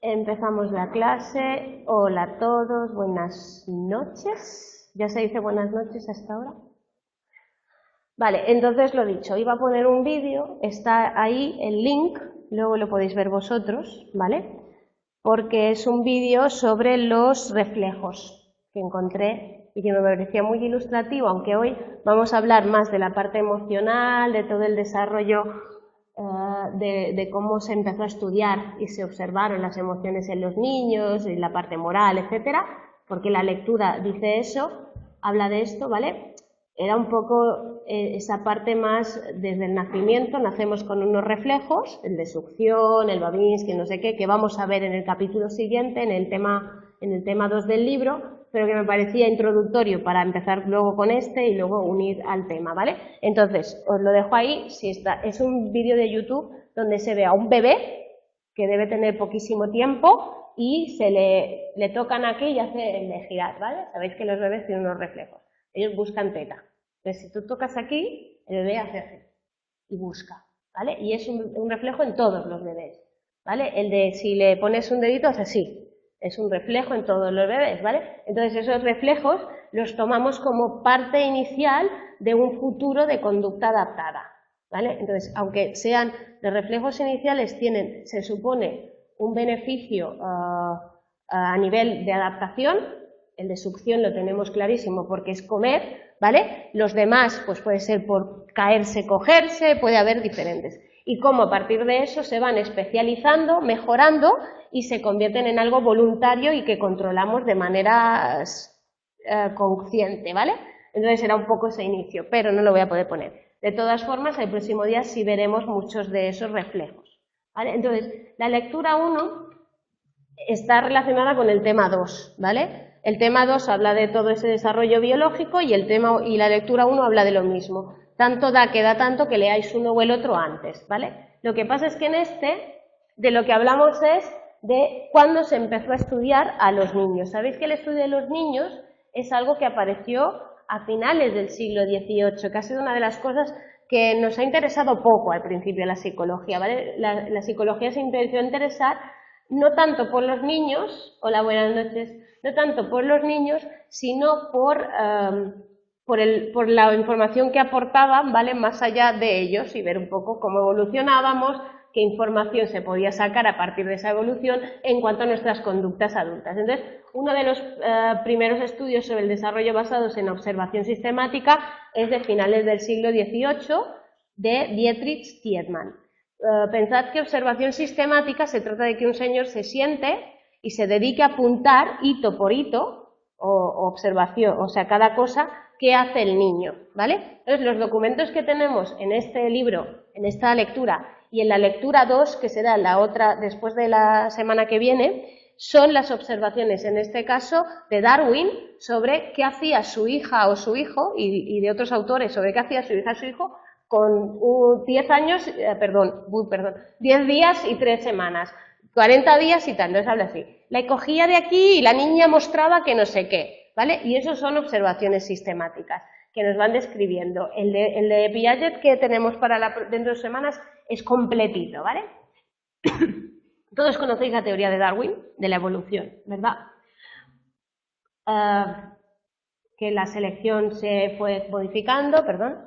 Empezamos la clase. Hola a todos, buenas noches. ¿Ya se dice buenas noches hasta ahora? Vale, entonces lo dicho, iba a poner un vídeo, está ahí el link, luego lo podéis ver vosotros, ¿vale? Porque es un vídeo sobre los reflejos que encontré y que me parecía muy ilustrativo, aunque hoy vamos a hablar más de la parte emocional, de todo el desarrollo de cómo se empezó a estudiar y se observaron las emociones en los niños, y la parte moral, etcétera, porque la lectura dice eso, habla de esto, ¿vale? Era un poco esa parte más desde el nacimiento, nacemos con unos reflejos, el de succión, el Babinski, no sé qué, que vamos a ver en el capítulo siguiente, en el tema 2 del libro, pero que me parecía introductorio para empezar luego con este y luego unir al tema, ¿vale? Entonces, os lo dejo ahí, si está, es un vídeo de YouTube donde se ve a un bebé que debe tener poquísimo tiempo y se le tocan aquí y hace el girar, ¿vale? Sabéis que los bebés tienen unos reflejos, ellos buscan teta. Entonces, si tú tocas aquí, el bebé hace así y busca, ¿vale? Y es un reflejo en todos los bebés, ¿vale? El de si le pones un dedito hace así, es un reflejo en todos los bebés, ¿vale? Entonces esos reflejos los tomamos como parte inicial de un futuro de conducta adaptada, ¿vale? Entonces, aunque sean los reflejos iniciales, tienen, se supone, un beneficio a nivel de adaptación, el de succión lo tenemos clarísimo porque es comer, ¿vale? Los demás, pues puede ser por caerse, cogerse, puede haber diferentes. Y cómo a partir de eso se van especializando, mejorando y se convierten en algo voluntario y que controlamos de manera consciente, ¿vale? Entonces era un poco ese inicio, pero no lo voy a poder poner. De todas formas, el próximo día sí veremos muchos de esos reflejos, ¿vale? Entonces, la lectura 1 está relacionada con el tema 2, ¿vale? El tema 2 habla de todo ese desarrollo biológico y la lectura 1 habla de lo mismo. Tanto da que da tanto que leáis uno o el otro antes, ¿vale? Lo que pasa es que en este, de lo que hablamos es de cuándo se empezó a estudiar a los niños. Sabéis que el estudio de los niños es algo que apareció a finales del siglo XVIII, que ha sido una de las cosas que nos ha interesado poco al principio la psicología, ¿vale? La psicología se empezó a interesar no tanto por los niños, hola, buenas noches, no tanto por los niños, sino por la información que aportaban, ¿vale? Más allá de ellos y ver un poco cómo evolucionábamos, qué información se podía sacar a partir de esa evolución en cuanto a nuestras conductas adultas. Entonces, uno de los primeros estudios sobre el desarrollo basados en observación sistemática es de finales del siglo XVIII, de Dietrich Tietmann. Pensad que observación sistemática se trata de que un señor se siente y se dedique a apuntar hito por hito o observación, o sea, cada cosa que hace el niño, ¿vale? Entonces, los documentos que tenemos en este libro, en esta lectura y en la lectura 2, que será la otra después de la semana que viene, son las observaciones, en este caso, de Darwin sobre qué hacía su hija o su hijo, y de otros autores sobre qué hacía su hija o su hijo, con 10 años, 10 días y 3 semanas, 40 días y tal, entonces habla así. La cogía de aquí y la niña mostraba que no sé qué, ¿vale? Y eso son observaciones sistemáticas que nos van describiendo. El de Piaget que tenemos para dentro de 2 semanas es completito, ¿vale? Todos conocéis la teoría de Darwin, de la evolución, ¿verdad? Que la selección se fue modificando, perdón.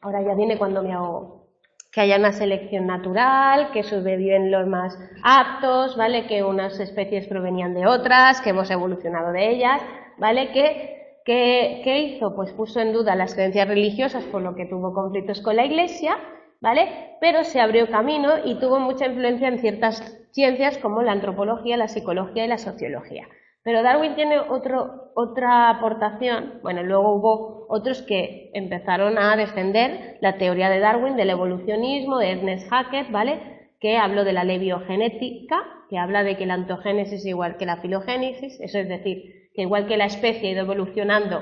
Ahora ya viene cuando me hago, que haya una selección natural, que sobreviven los más aptos, ¿vale? Que unas especies provenían de otras, que hemos evolucionado de ellas, ¿vale? ¿Qué hizo? Pues puso en duda las creencias religiosas, por lo que tuvo conflictos con la Iglesia, ¿vale? Pero se abrió camino y tuvo mucha influencia en ciertas ciencias como la antropología, la psicología y la sociología. Pero Darwin tiene otra aportación, bueno, luego hubo otros que empezaron a defender la teoría de Darwin, del evolucionismo, de Ernest Haeckel, ¿vale? Que habló de la ley biogenética, que habla de que la ontogénesis es igual que la filogénesis, eso es decir, que igual que la especie ha ido evolucionando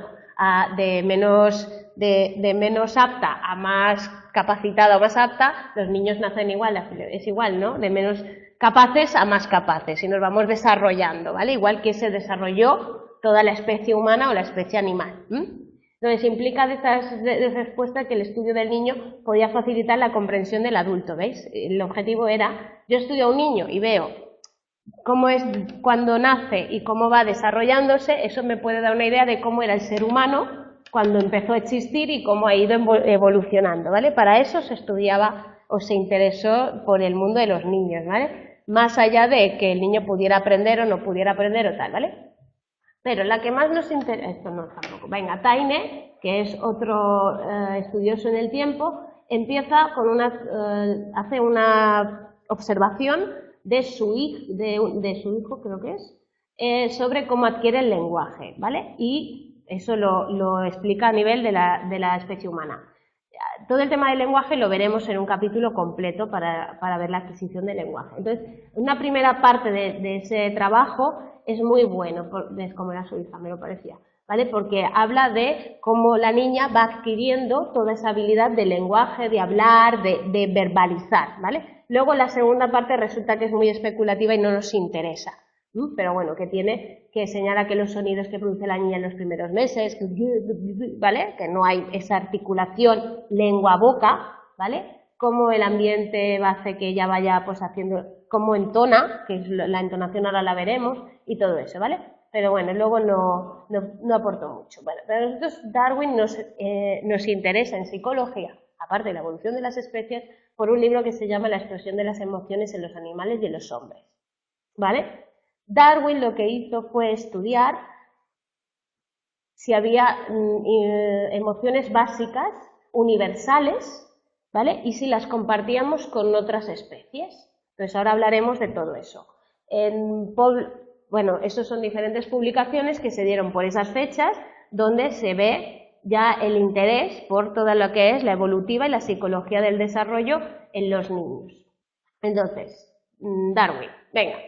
de menos apta a más capacitada o más apta, los niños nacen igual, es igual, ¿no? De menos capaces a más capaces y nos vamos desarrollando, ¿vale? Igual que se desarrolló toda la especie humana o la especie animal. Entonces, implica de estas respuestas que el estudio del niño podía facilitar la comprensión del adulto, ¿veis? El objetivo era, yo estudio a un niño y veo cómo es cuando nace y cómo va desarrollándose, eso me puede dar una idea de cómo era el ser humano cuando empezó a existir y cómo ha ido evolucionando, ¿vale? Para eso se estudiaba o se interesó por el mundo de los niños, ¿vale? Más allá de que el niño pudiera aprender o no pudiera aprender o tal, ¿vale? Pero la que más nos interesa, esto no tampoco, venga, Taine, que es otro estudioso en el tiempo, empieza con hace una observación de su hijo, creo que es, sobre cómo adquiere el lenguaje, ¿vale? Y eso lo explica a nivel de la especie humana. Todo el tema del lenguaje lo veremos en un capítulo completo para ver la adquisición del lenguaje. Entonces, una primera parte de ese trabajo es muy bueno, es como era su hija, me lo parecía, ¿vale? Porque habla de cómo la niña va adquiriendo toda esa habilidad de lenguaje, de hablar, de verbalizar, ¿vale? Luego la segunda parte resulta que es muy especulativa y no nos interesa, pero bueno, que tiene que señala que los sonidos que produce la niña en los primeros meses, ¿vale? Que no hay esa articulación lengua-boca, ¿vale? Cómo el ambiente hace que ella vaya pues haciendo, cómo entona, que es la entonación ahora la veremos, y todo eso, ¿vale? Pero bueno, luego no aportó mucho. Bueno, pero a nosotros Darwin nos interesa en psicología, aparte de la evolución de las especies, por un libro que se llama La expresión de las emociones en los animales y en los hombres, ¿vale? Darwin lo que hizo fue estudiar si había emociones básicas, universales, ¿vale? Y si las compartíamos con otras especies. Entonces ahora hablaremos de todo eso. Bueno, esas son diferentes publicaciones que se dieron por esas fechas, donde se ve ya el interés por todo lo que es la evolutiva y la psicología del desarrollo en los niños. Entonces, Darwin, venga.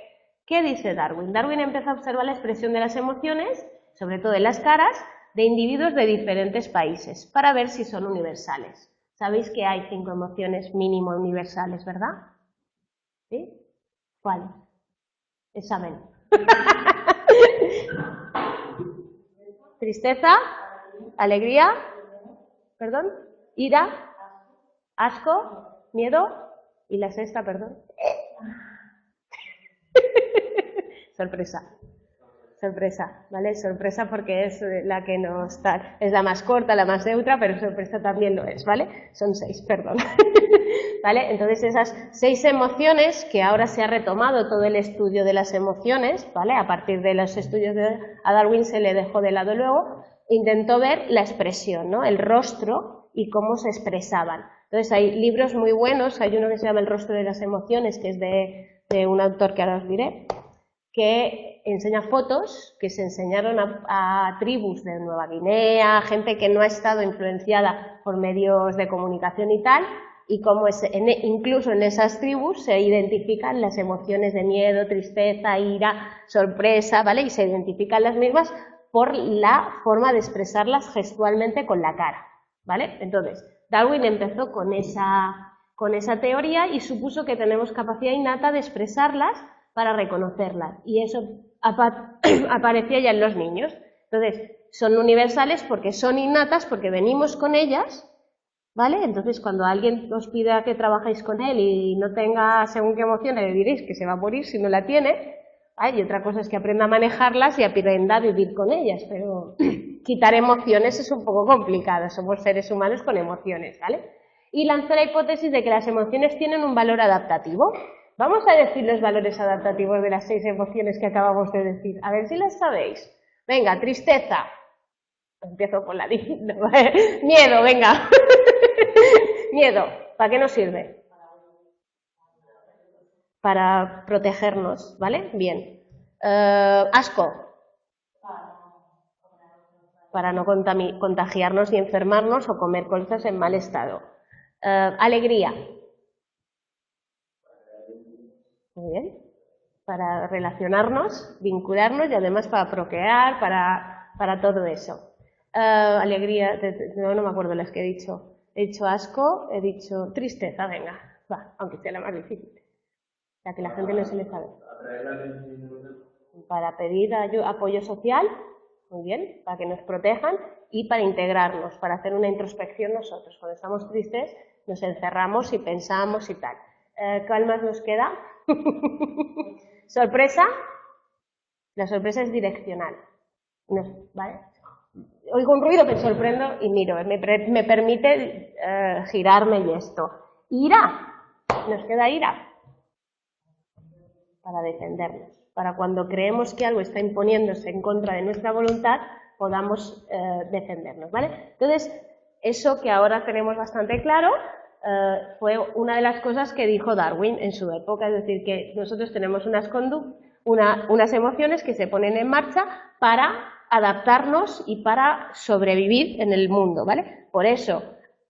¿Qué dice Darwin? Darwin empezó a observar la expresión de las emociones, sobre todo en las caras, de individuos de diferentes países, para ver si son universales. Sabéis que hay 5 emociones mínimo universales, ¿verdad? ¿Sí? ¿Cuáles? Examen. Tristeza, alegría, perdón, ira, asco, miedo y la sexta, perdón. Sorpresa, ¿vale? Sorpresa porque es la que nos da, es la más corta, la más neutra, pero sorpresa también lo es, ¿vale? Son 6, perdón. ¿Vale? Entonces esas 6 emociones, que ahora se ha retomado todo el estudio de las emociones, ¿vale? A partir de los estudios a Darwin se le dejó de lado luego, intentó ver la expresión, ¿no? El rostro y cómo se expresaban. Entonces hay libros muy buenos, hay uno que se llama El rostro de las emociones, que es de un autor que ahora os diré, que enseña fotos que se enseñaron a tribus de Nueva Guinea, gente que no ha estado influenciada por medios de comunicación y tal, y cómo incluso en esas tribus se identifican las emociones de miedo, tristeza, ira, sorpresa, ¿vale? Y se identifican las mismas por la forma de expresarlas gestualmente con la cara, ¿vale? Entonces, Darwin empezó con esa teoría y supuso que tenemos capacidad innata de expresarlas para reconocerlas, y eso aparecía ya en los niños. Entonces, son universales porque son innatas, porque venimos con ellas, ¿vale? Entonces, cuando alguien os pida que trabajéis con él y no tenga según qué emociones, le diréis que se va a morir si no la tiene, ¿vale? Y otra cosa es que aprenda a manejarlas y aprenda a vivir con ellas, pero quitar emociones es un poco complicado, somos seres humanos con emociones, ¿vale? Y lanzó la hipótesis de que las emociones tienen un valor adaptativo. Vamos a decir los valores adaptativos de las 6 emociones que acabamos de decir. A ver si las sabéis. Venga, tristeza. Empiezo por la difícil. Miedo, venga. Miedo. ¿Para qué nos sirve? Para protegernos, ¿vale? Bien. Asco. Para no contagiarnos y enfermarnos o comer cosas en mal estado. Alegría. Muy bien. Para relacionarnos, vincularnos y además para procrear, para todo eso. Alegría, no me acuerdo las que he dicho. He dicho asco, he dicho tristeza, venga, va, aunque sea la más difícil. La que la gente no se le sabe. Para pedir apoyo social, muy bien, para que nos protejan y para integrarnos, para hacer una introspección nosotros. Cuando estamos tristes nos encerramos y pensamos y tal. ¿Cuál más nos queda? ¿Sorpresa? La sorpresa es direccional. ¿Vale? Oigo un ruido, me sorprendo y miro. Me permite girarme y esto. Ira. Nos queda ira. Para defendernos. Para cuando creemos que algo está imponiéndose en contra de nuestra voluntad, podamos defendernos. ¿Vale? Entonces, eso que ahora tenemos bastante claro, fue una de las cosas que dijo Darwin en su época. Es decir, que nosotros tenemos unas emociones que se ponen en marcha para adaptarnos y para sobrevivir en el mundo, ¿vale? Por eso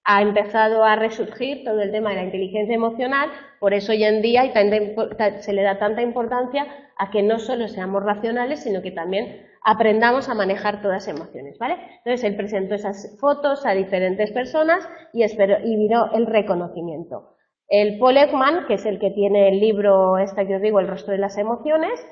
ha empezado a resurgir todo el tema de la inteligencia emocional, por eso hoy en día se le da tanta importancia a que no solo seamos racionales, sino que también aprendamos a manejar todas las emociones, ¿vale? Entonces él presentó esas fotos a diferentes personas y vino el reconocimiento. El Paul Ekman, que es el que tiene el libro que os digo, El rostro de las emociones,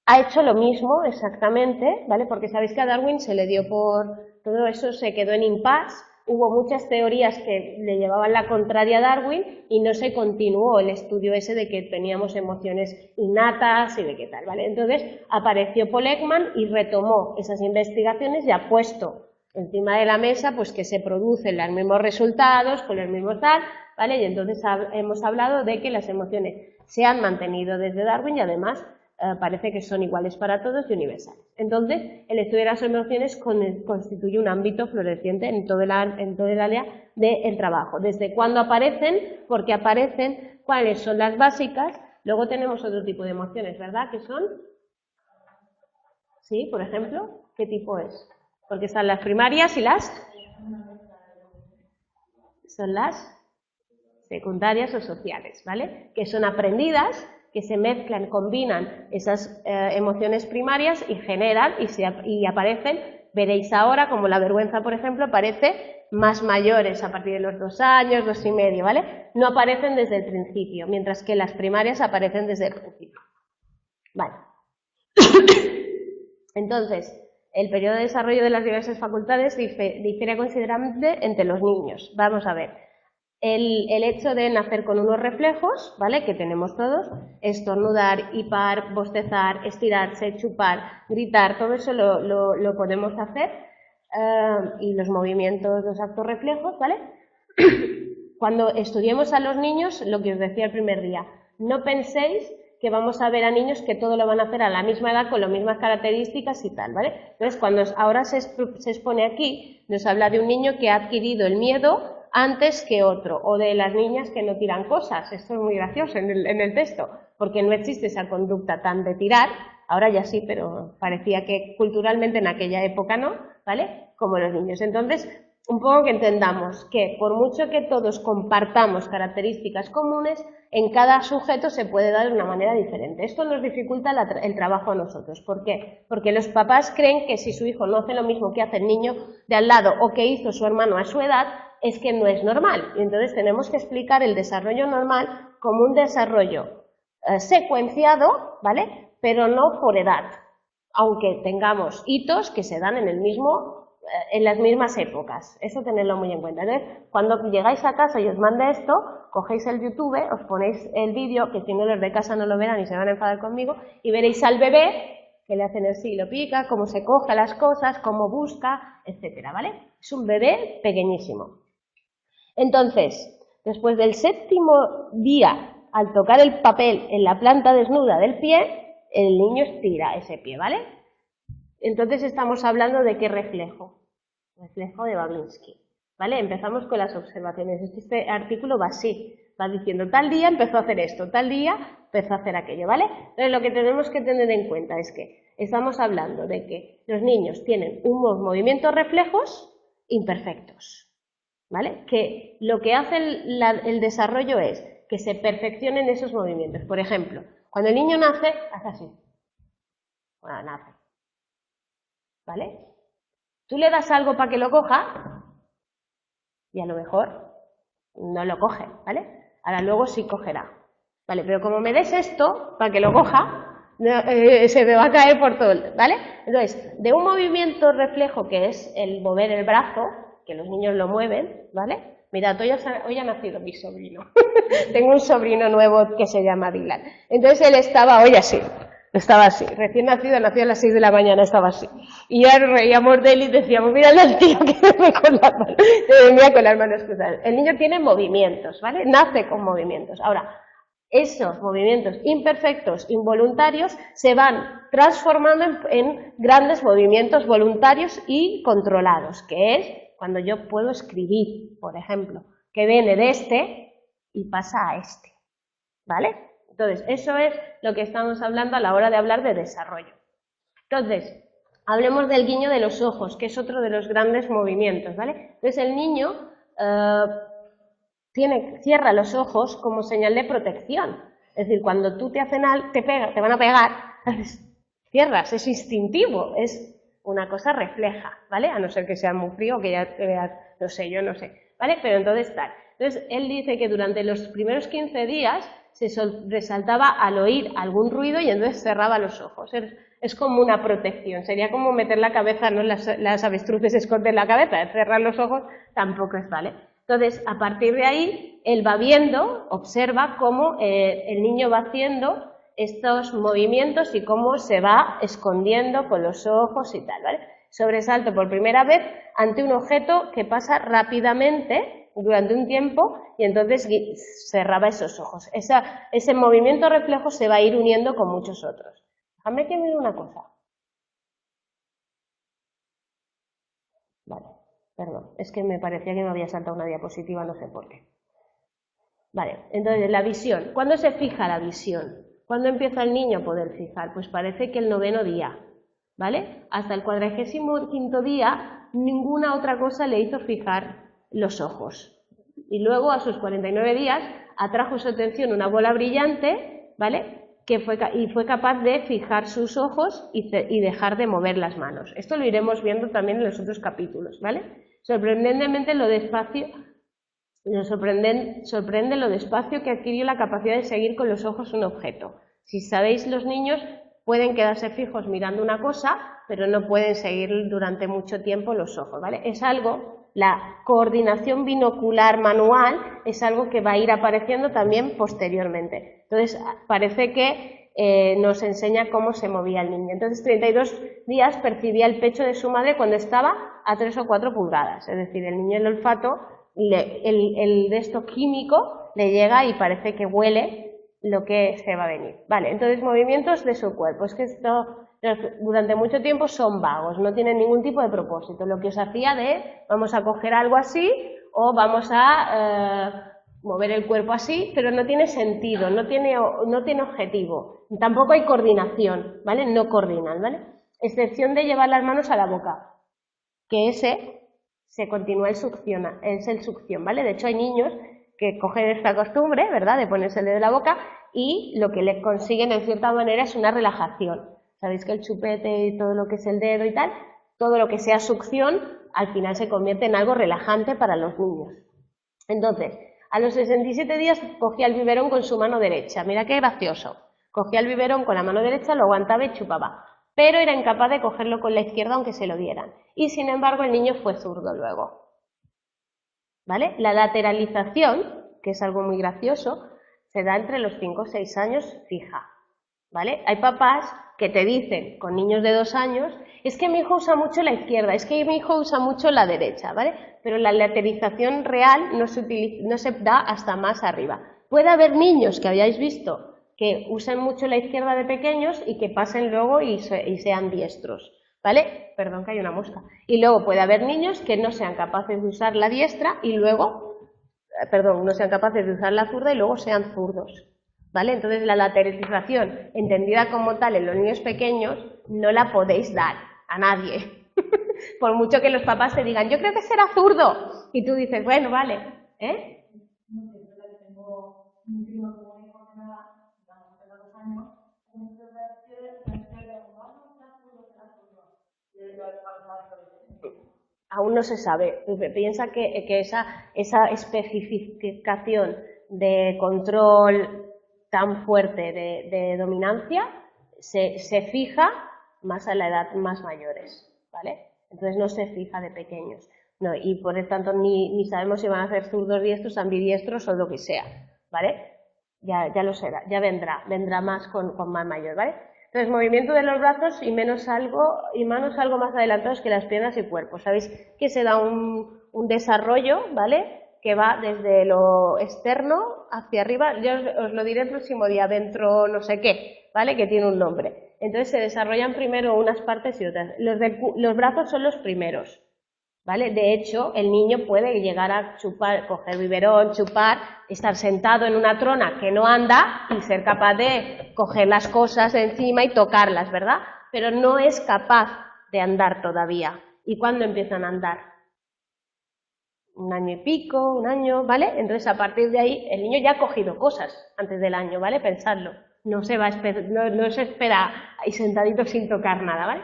ha hecho lo mismo exactamente, ¿vale? Porque sabéis que a Darwin se le dio por todo eso, se quedó en impasse, hubo muchas teorías que le llevaban la contraria a Darwin y no se continuó el estudio ese de que teníamos emociones innatas y de qué tal, ¿vale? Entonces apareció Paul Ekman y retomó esas investigaciones y ha puesto encima de la mesa pues que se producen los mismos resultados con los mismos tal, ¿vale? Y entonces hemos hablado de que las emociones se han mantenido desde Darwin y además parece que son iguales para todos y universales. Entonces, el estudio de las emociones constituye un ámbito floreciente en todo el área del trabajo. Desde cuándo aparecen, por qué aparecen, cuáles son las básicas. Luego tenemos otro tipo de emociones, ¿verdad? ¿Qué son? Sí, por ejemplo, ¿qué tipo es? Porque están las primarias y las... Son las secundarias o sociales, ¿vale? Que son aprendidas, que se mezclan, combinan esas emociones primarias y generan y aparecen, veréis ahora, como la vergüenza, por ejemplo, aparece más mayores a partir de los 2 años, 2 y medio, ¿vale? No aparecen desde el principio, mientras que las primarias aparecen desde el principio. Vale. Entonces, el periodo de desarrollo de las diversas facultades difiere considerablemente entre los niños. Vamos a ver. El hecho de nacer con unos reflejos, ¿vale? Que tenemos todos, estornudar, hipar, bostezar, estirarse, chupar, gritar, todo eso lo podemos hacer, y los movimientos, los actos reflejos, ¿vale? Cuando estudiemos a los niños, lo que os decía el primer día, no penséis que vamos a ver a niños que todo lo van a hacer a la misma edad, con las mismas características y tal, ¿vale? Entonces, cuando ahora se expone aquí, nos habla de un niño que ha adquirido el miedo antes que otro, o de las niñas que no tiran cosas. Esto es muy gracioso en el texto, porque no existe esa conducta tan de tirar, ahora ya sí, pero parecía que culturalmente en aquella época no, ¿vale? Como los niños. Entonces, un poco que entendamos que por mucho que todos compartamos características comunes, en cada sujeto se puede dar de una manera diferente. Esto nos dificulta el trabajo a nosotros. ¿Por qué? Porque los papás creen que si su hijo no hace lo mismo que hace el niño de al lado o que hizo su hermano a su edad, es que no es normal. Y entonces tenemos que explicar el desarrollo normal como un desarrollo secuenciado, ¿vale? Pero no por edad, aunque tengamos hitos que se dan en las mismas épocas. Eso tenedlo muy en cuenta. Entonces, cuando llegáis a casa y os mande esto, cogéis el YouTube, os ponéis el vídeo, que si no los de casa no lo verán y se van a enfadar conmigo, y veréis al bebé que le hacen así, lo pica, cómo se coge las cosas, cómo busca, etcétera, ¿vale? Es un bebé pequeñísimo. Entonces, después del 7º día, al tocar el papel en la planta desnuda del pie, el niño estira ese pie, ¿vale? Entonces estamos hablando de qué reflejo. Reflejo de Babinski, ¿vale? Empezamos con las observaciones. Este artículo va así, va diciendo tal día empezó a hacer esto, tal día empezó a hacer aquello, ¿vale? Entonces lo que tenemos que tener en cuenta es que estamos hablando de que los niños tienen unos movimientos reflejos imperfectos, ¿vale? Que lo que hace el desarrollo es que se perfeccionen esos movimientos. Por ejemplo, cuando el niño nace, hace así. Bueno, nace. ¿Vale? Tú le das algo para que lo coja y a lo mejor no lo coge, ¿vale? Ahora luego sí cogerá. Vale, pero como me des esto para que lo coja, se me va a caer por todo, ¿vale? Entonces, de un movimiento reflejo que es el mover el brazo, que los niños lo mueven, ¿vale? Mirad, hoy ha nacido mi sobrino. Tengo un sobrino nuevo que se llama Dylan. Entonces él estaba hoy así. Estaba así, recién nacido, nació a las 6 de la mañana, estaba así. Y ya nos reíamos de él y decíamos, mira al tío que venía con las manos cruzadas. El niño tiene movimientos, ¿vale? Nace con movimientos. Ahora, esos movimientos imperfectos, involuntarios, se van transformando en grandes movimientos voluntarios y controlados, que es cuando yo puedo escribir, por ejemplo, que viene de este y pasa a este, ¿vale? Entonces, eso es lo que estamos hablando a la hora de hablar de desarrollo. Entonces, hablemos del guiño de los ojos, que es otro de los grandes movimientos, ¿vale? Entonces, el niño cierra los ojos como señal de protección. Es decir, cuando tú te hacen algo, te van a pegar, cierras, es instintivo, es una cosa refleja, ¿vale? A no ser que sea muy frío, que ya te veas, no sé, yo no sé, ¿vale? Pero entonces tal. Entonces, él dice que durante los primeros 15 días se resaltaba al oír algún ruido y entonces cerraba los ojos. Es como una protección, sería como meter la cabeza, ¿no? Las avestruces esconden la cabeza, cerrar los ojos tampoco es, ¿vale? Entonces, a partir de ahí, él va viendo, observa cómo el niño va haciendo estos movimientos y cómo se va escondiendo con los ojos y tal, ¿vale? Sobresalto por primera vez ante un objeto que pasa rápidamente durante un tiempo y entonces cerraba esos ojos. Ese movimiento reflejo se va a ir uniendo con muchos otros. Déjame que mire una cosa. Vale, perdón, es que me parecía que me había saltado una diapositiva, no sé por qué. Vale, entonces la visión. ¿Cuándo se fija la visión? ¿Cuándo empieza el niño a poder fijar? Pues parece que el 9º día, ¿vale? Hasta el 45º día ninguna otra cosa le hizo fijar los ojos. Y luego a sus 49 días atrajo su atención una bola brillante, ¿vale? Y fue capaz de fijar sus ojos y dejar de mover las manos. Esto lo iremos viendo también en los otros capítulos, ¿vale? Sorprendentemente sorprende lo despacio que adquirió la capacidad de seguir con los ojos un objeto. Si sabéis, los niños pueden quedarse fijos mirando una cosa, pero no pueden seguir durante mucho tiempo los ojos, ¿vale? Es algo, la coordinación binocular manual es algo que va a ir apareciendo también posteriormente. Entonces, parece que nos enseña cómo se movía el niño. Entonces, 32 días percibía el pecho de su madre cuando estaba a 3 o 4 pulgadas, es decir, el niño el olfato, el de esto químico le llega y parece que huele lo que se va a venir. Vale, entonces movimientos de su cuerpo. Es que esto durante mucho tiempo son vagos, no tienen ningún tipo de propósito. Lo que os hacía de vamos a coger algo así o vamos a mover el cuerpo así, pero no tiene sentido, no tiene objetivo. Tampoco hay coordinación, ¿vale? No coordinan, ¿vale? Excepción de llevar las manos a la boca, que se continúa es el succión, ¿vale? De hecho hay niños que cogen esta costumbre, ¿verdad?, de ponerse el dedo en la boca y lo que le consiguen en cierta manera es una relajación. Sabéis que el chupete y todo lo que es el dedo y tal, todo lo que sea succión, al final se convierte en algo relajante para los niños. Entonces, a los 67 días cogía el biberón con su mano derecha. Mira qué gracioso. Cogía el biberón con la mano derecha, lo aguantaba y chupaba. Pero era incapaz de cogerlo con la izquierda aunque se lo dieran. Y sin embargo el niño fue zurdo luego. ¿Vale? La lateralización, que es algo muy gracioso, se da entre los 5 o 6 años fija. ¿Vale? Hay papás que te dicen, con niños de 2 años, es que mi hijo usa mucho la izquierda, es que mi hijo usa mucho la derecha, ¿vale? Pero la lateralización real no se da hasta más arriba. Puede haber niños que hayáis visto que usen mucho la izquierda de pequeños y que pasen luego y sean diestros, ¿vale? Perdón que hay una mosca. Y luego puede haber niños que no sean capaces de usar la diestra y luego, no sean capaces de usar la zurda y luego sean zurdos, ¿vale? Entonces la lateralización, entendida como tal en los niños pequeños, no la podéis dar a nadie. Por mucho que los papás te digan, yo creo que será zurdo. Y tú dices, bueno, vale, ¿eh? Aún no se sabe. Piensa que esa especificación de control tan fuerte de dominancia se fija más a la edad más mayores, ¿vale? Entonces no se fija de pequeños. No, y por lo tanto ni sabemos si van a ser zurdos, diestros, ambidiestros o lo que sea, ¿vale? Ya lo será, ya vendrá más con más mayor, ¿vale? Entonces, movimiento de los brazos y manos algo más adelantados que las piernas y cuerpo. Sabéis que se da un desarrollo, ¿vale? Que va desde lo externo hacia arriba. Yo os lo diré el próximo día, dentro no sé qué, ¿vale? Que tiene un nombre. Entonces se desarrollan primero unas partes y otras. Los brazos son los primeros, ¿vale? De hecho, el niño puede llegar a chupar, coger biberón, chupar, estar sentado en una trona que no anda y ser capaz de coger las cosas encima y tocarlas, ¿verdad? Pero no es capaz de andar todavía. ¿Y cuándo empiezan a andar? 1 año y pico, 1 año, ¿vale? Entonces, a partir de ahí, el niño ya ha cogido cosas antes del año, ¿vale? Pensadlo. No se espera ahí sentadito sin tocar nada, ¿vale?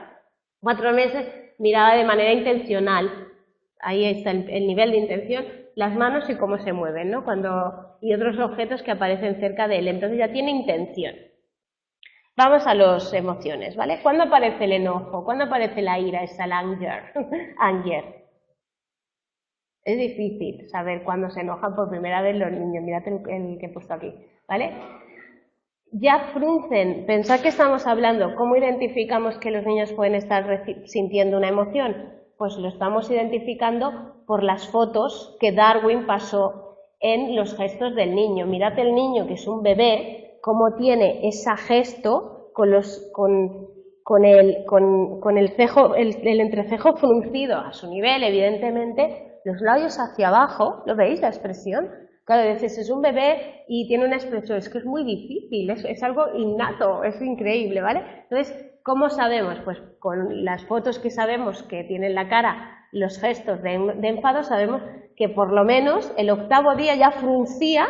4 meses, mirada de manera intencional. Ahí está el nivel de intención, las manos y cómo se mueven, ¿no? Y otros objetos que aparecen cerca de él. Entonces ya tiene intención. Vamos a las emociones, ¿vale? ¿Cuándo aparece el enojo? ¿Cuándo aparece la ira? Es el anger. Anger. Es difícil saber cuándo se enojan por primera vez los niños. Mirad el que he puesto aquí, ¿vale? Ya fruncen. Pensad que estamos hablando. ¿Cómo identificamos que los niños pueden estar sintiendo una emoción? Pues lo estamos identificando por las fotos que Darwin pasó en los gestos del niño. Mirad el niño, que es un bebé, cómo tiene ese gesto con el entrecejo fruncido a su nivel, evidentemente, los labios hacia abajo. ¿Lo veis, la expresión? Claro, dices, es un bebé y tiene una expresión, es que es muy difícil, es algo innato, es increíble, ¿vale? Entonces, ¿cómo sabemos? Pues con las fotos que sabemos que tiene en la cara los gestos de enfado, sabemos que por lo menos el 8º día ya fruncía,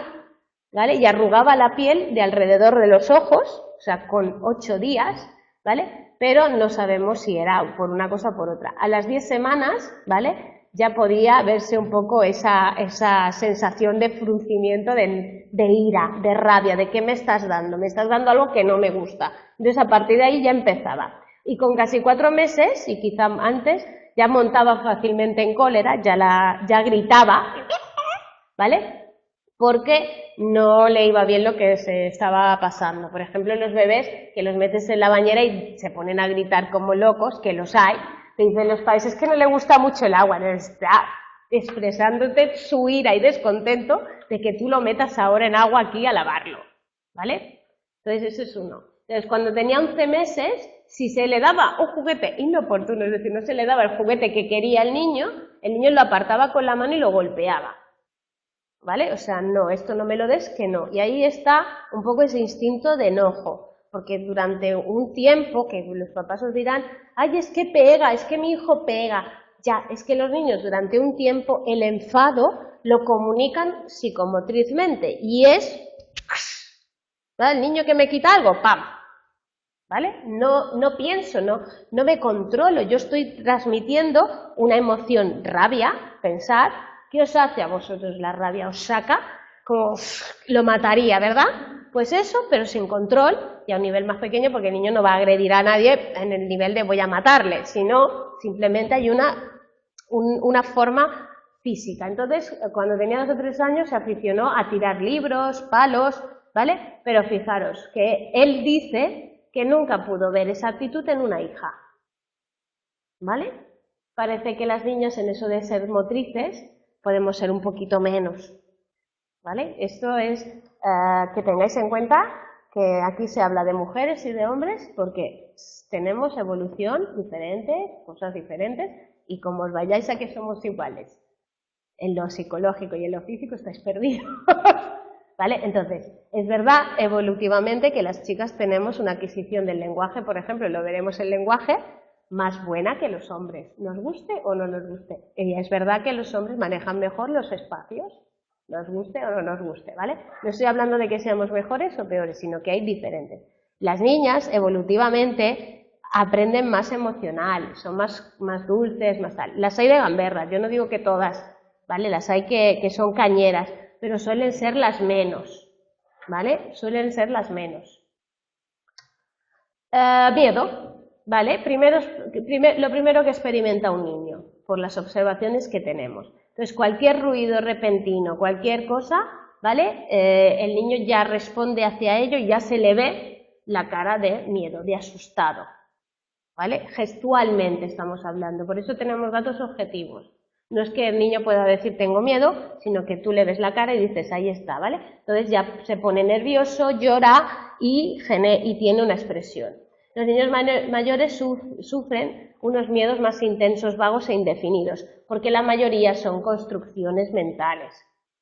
¿vale? Y arrugaba la piel de alrededor de los ojos, o sea, con 8 días, ¿vale? Pero no sabemos si era por una cosa o por otra. A las 10 semanas, ¿vale? Ya podía verse un poco esa sensación de fruncimiento, de ira, de rabia, de ¿qué me estás dando? Me estás dando algo que no me gusta. Entonces, a partir de ahí ya empezaba. Y con casi 4 meses, y quizá antes, ya montaba fácilmente en cólera, ya gritaba, ¿vale? Porque no le iba bien lo que se estaba pasando. Por ejemplo, los bebés que los metes en la bañera y se ponen a gritar como locos, que los hay, te dicen los padres, es que no le gusta mucho el agua, no está expresándote su ira y descontento de que tú lo metas ahora en agua aquí a lavarlo, ¿vale? Entonces ese es uno. Entonces cuando tenía 11 meses, si se le daba un juguete inoportuno, es decir, no se le daba el juguete que quería el niño lo apartaba con la mano y lo golpeaba, ¿vale? O sea, no, esto no me lo des, que no. Y ahí está un poco ese instinto de enojo. Porque durante un tiempo, que los papás os dirán, ay, es que pega, es que mi hijo pega. Ya, es que los niños durante un tiempo el enfado lo comunican psicomotrizmente y es, ¿vale? El niño que me quita algo, ¡pam! ¿Vale? No pienso, no me controlo, yo estoy transmitiendo una emoción, rabia, pensar, ¿qué os hace a vosotros la rabia? Os saca, como lo mataría, ¿verdad? Pues eso, pero sin control y a un nivel más pequeño, porque el niño no va a agredir a nadie en el nivel de voy a matarle, sino simplemente hay una forma física. Entonces, cuando tenía 2 o 3 años se aficionó a tirar libros, palos, ¿vale? Pero fijaros que él dice que nunca pudo ver esa actitud en una hija, ¿vale? Parece que las niñas en eso de ser motrices podemos ser un poquito menos, ¿vale? Esto es que tengáis en cuenta que aquí se habla de mujeres y de hombres porque tenemos evolución diferente, cosas diferentes, y como os vayáis a que somos iguales, en lo psicológico y en lo físico estáis perdidos. ¿Vale? Entonces, es verdad evolutivamente que las chicas tenemos una adquisición del lenguaje, por ejemplo, lo veremos el lenguaje, más buena que los hombres, nos guste o no nos guste. Y es verdad que los hombres manejan mejor los espacios, nos guste o no nos guste, ¿vale? No estoy hablando de que seamos mejores o peores, sino que hay diferentes. Las niñas, evolutivamente, aprenden más emocional, son más dulces, más tal. Las hay de gamberras, yo no digo que todas, ¿vale? Las hay que son cañeras, pero suelen ser las menos, ¿vale? Suelen ser las menos. Miedo, ¿vale? Lo primero que experimenta un niño, por las observaciones que tenemos. Entonces, cualquier ruido repentino, cualquier cosa, ¿vale? El niño ya responde hacia ello y ya se le ve la cara de miedo, de asustado, ¿vale? Gestualmente estamos hablando, por eso tenemos datos objetivos. No es que el niño pueda decir tengo miedo, sino que tú le ves la cara y dices ahí está, ¿vale? Entonces ya se pone nervioso, llora y tiene una expresión. Los niños mayores sufren unos miedos más intensos, vagos e indefinidos, porque la mayoría son construcciones mentales,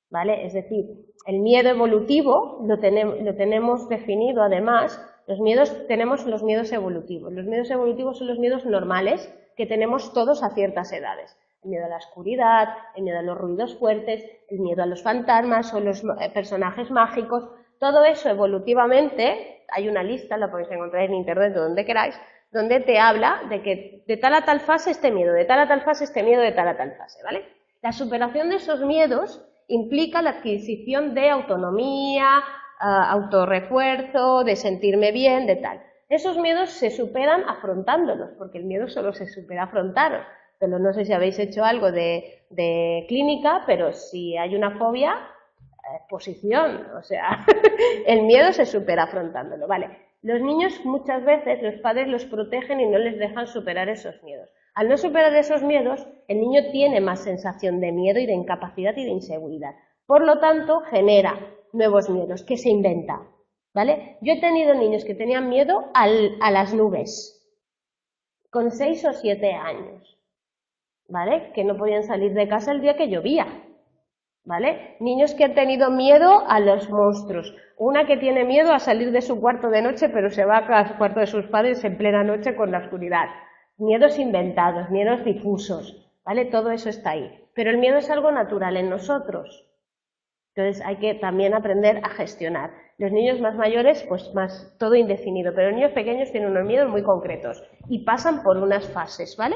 ¿vale? Es decir, el miedo evolutivo lo tenemos definido además. Tenemos los miedos evolutivos. Los miedos evolutivos son los miedos normales que tenemos todos a ciertas edades. El miedo a la oscuridad, el miedo a los ruidos fuertes, el miedo a los fantasmas o los personajes mágicos. Todo eso evolutivamente, hay una lista, la podéis encontrar en internet o donde queráis, donde te habla de que de tal a tal fase este miedo, de tal a tal fase este miedo, de tal a tal fase, ¿vale? La superación de esos miedos implica la adquisición de autonomía, autorrefuerzo, de sentirme bien, de tal. Esos miedos se superan afrontándolos, porque el miedo solo se supera afrontados. Pero no sé si habéis hecho algo de clínica, pero si hay una fobia, posición, o sea, el miedo se supera afrontándolo, ¿vale? Los niños muchas veces, los padres los protegen y no les dejan superar esos miedos. Al no superar esos miedos, el niño tiene más sensación de miedo y de incapacidad y de inseguridad. Por lo tanto, genera nuevos miedos que se inventa, ¿vale? Yo he tenido niños que tenían miedo a las nubes, con 6 o 7 años, ¿vale? Que no podían salir de casa el día que llovía, ¿vale? Niños que han tenido miedo a los monstruos. Una que tiene miedo a salir de su cuarto de noche, pero se va al cuarto de sus padres en plena noche con la oscuridad. Miedos inventados, miedos difusos, ¿vale? Todo eso está ahí. Pero el miedo es algo natural en nosotros. Entonces hay que también aprender a gestionar. Los niños más mayores, pues más todo indefinido, pero los niños pequeños tienen unos miedos muy concretos y pasan por unas fases, ¿vale?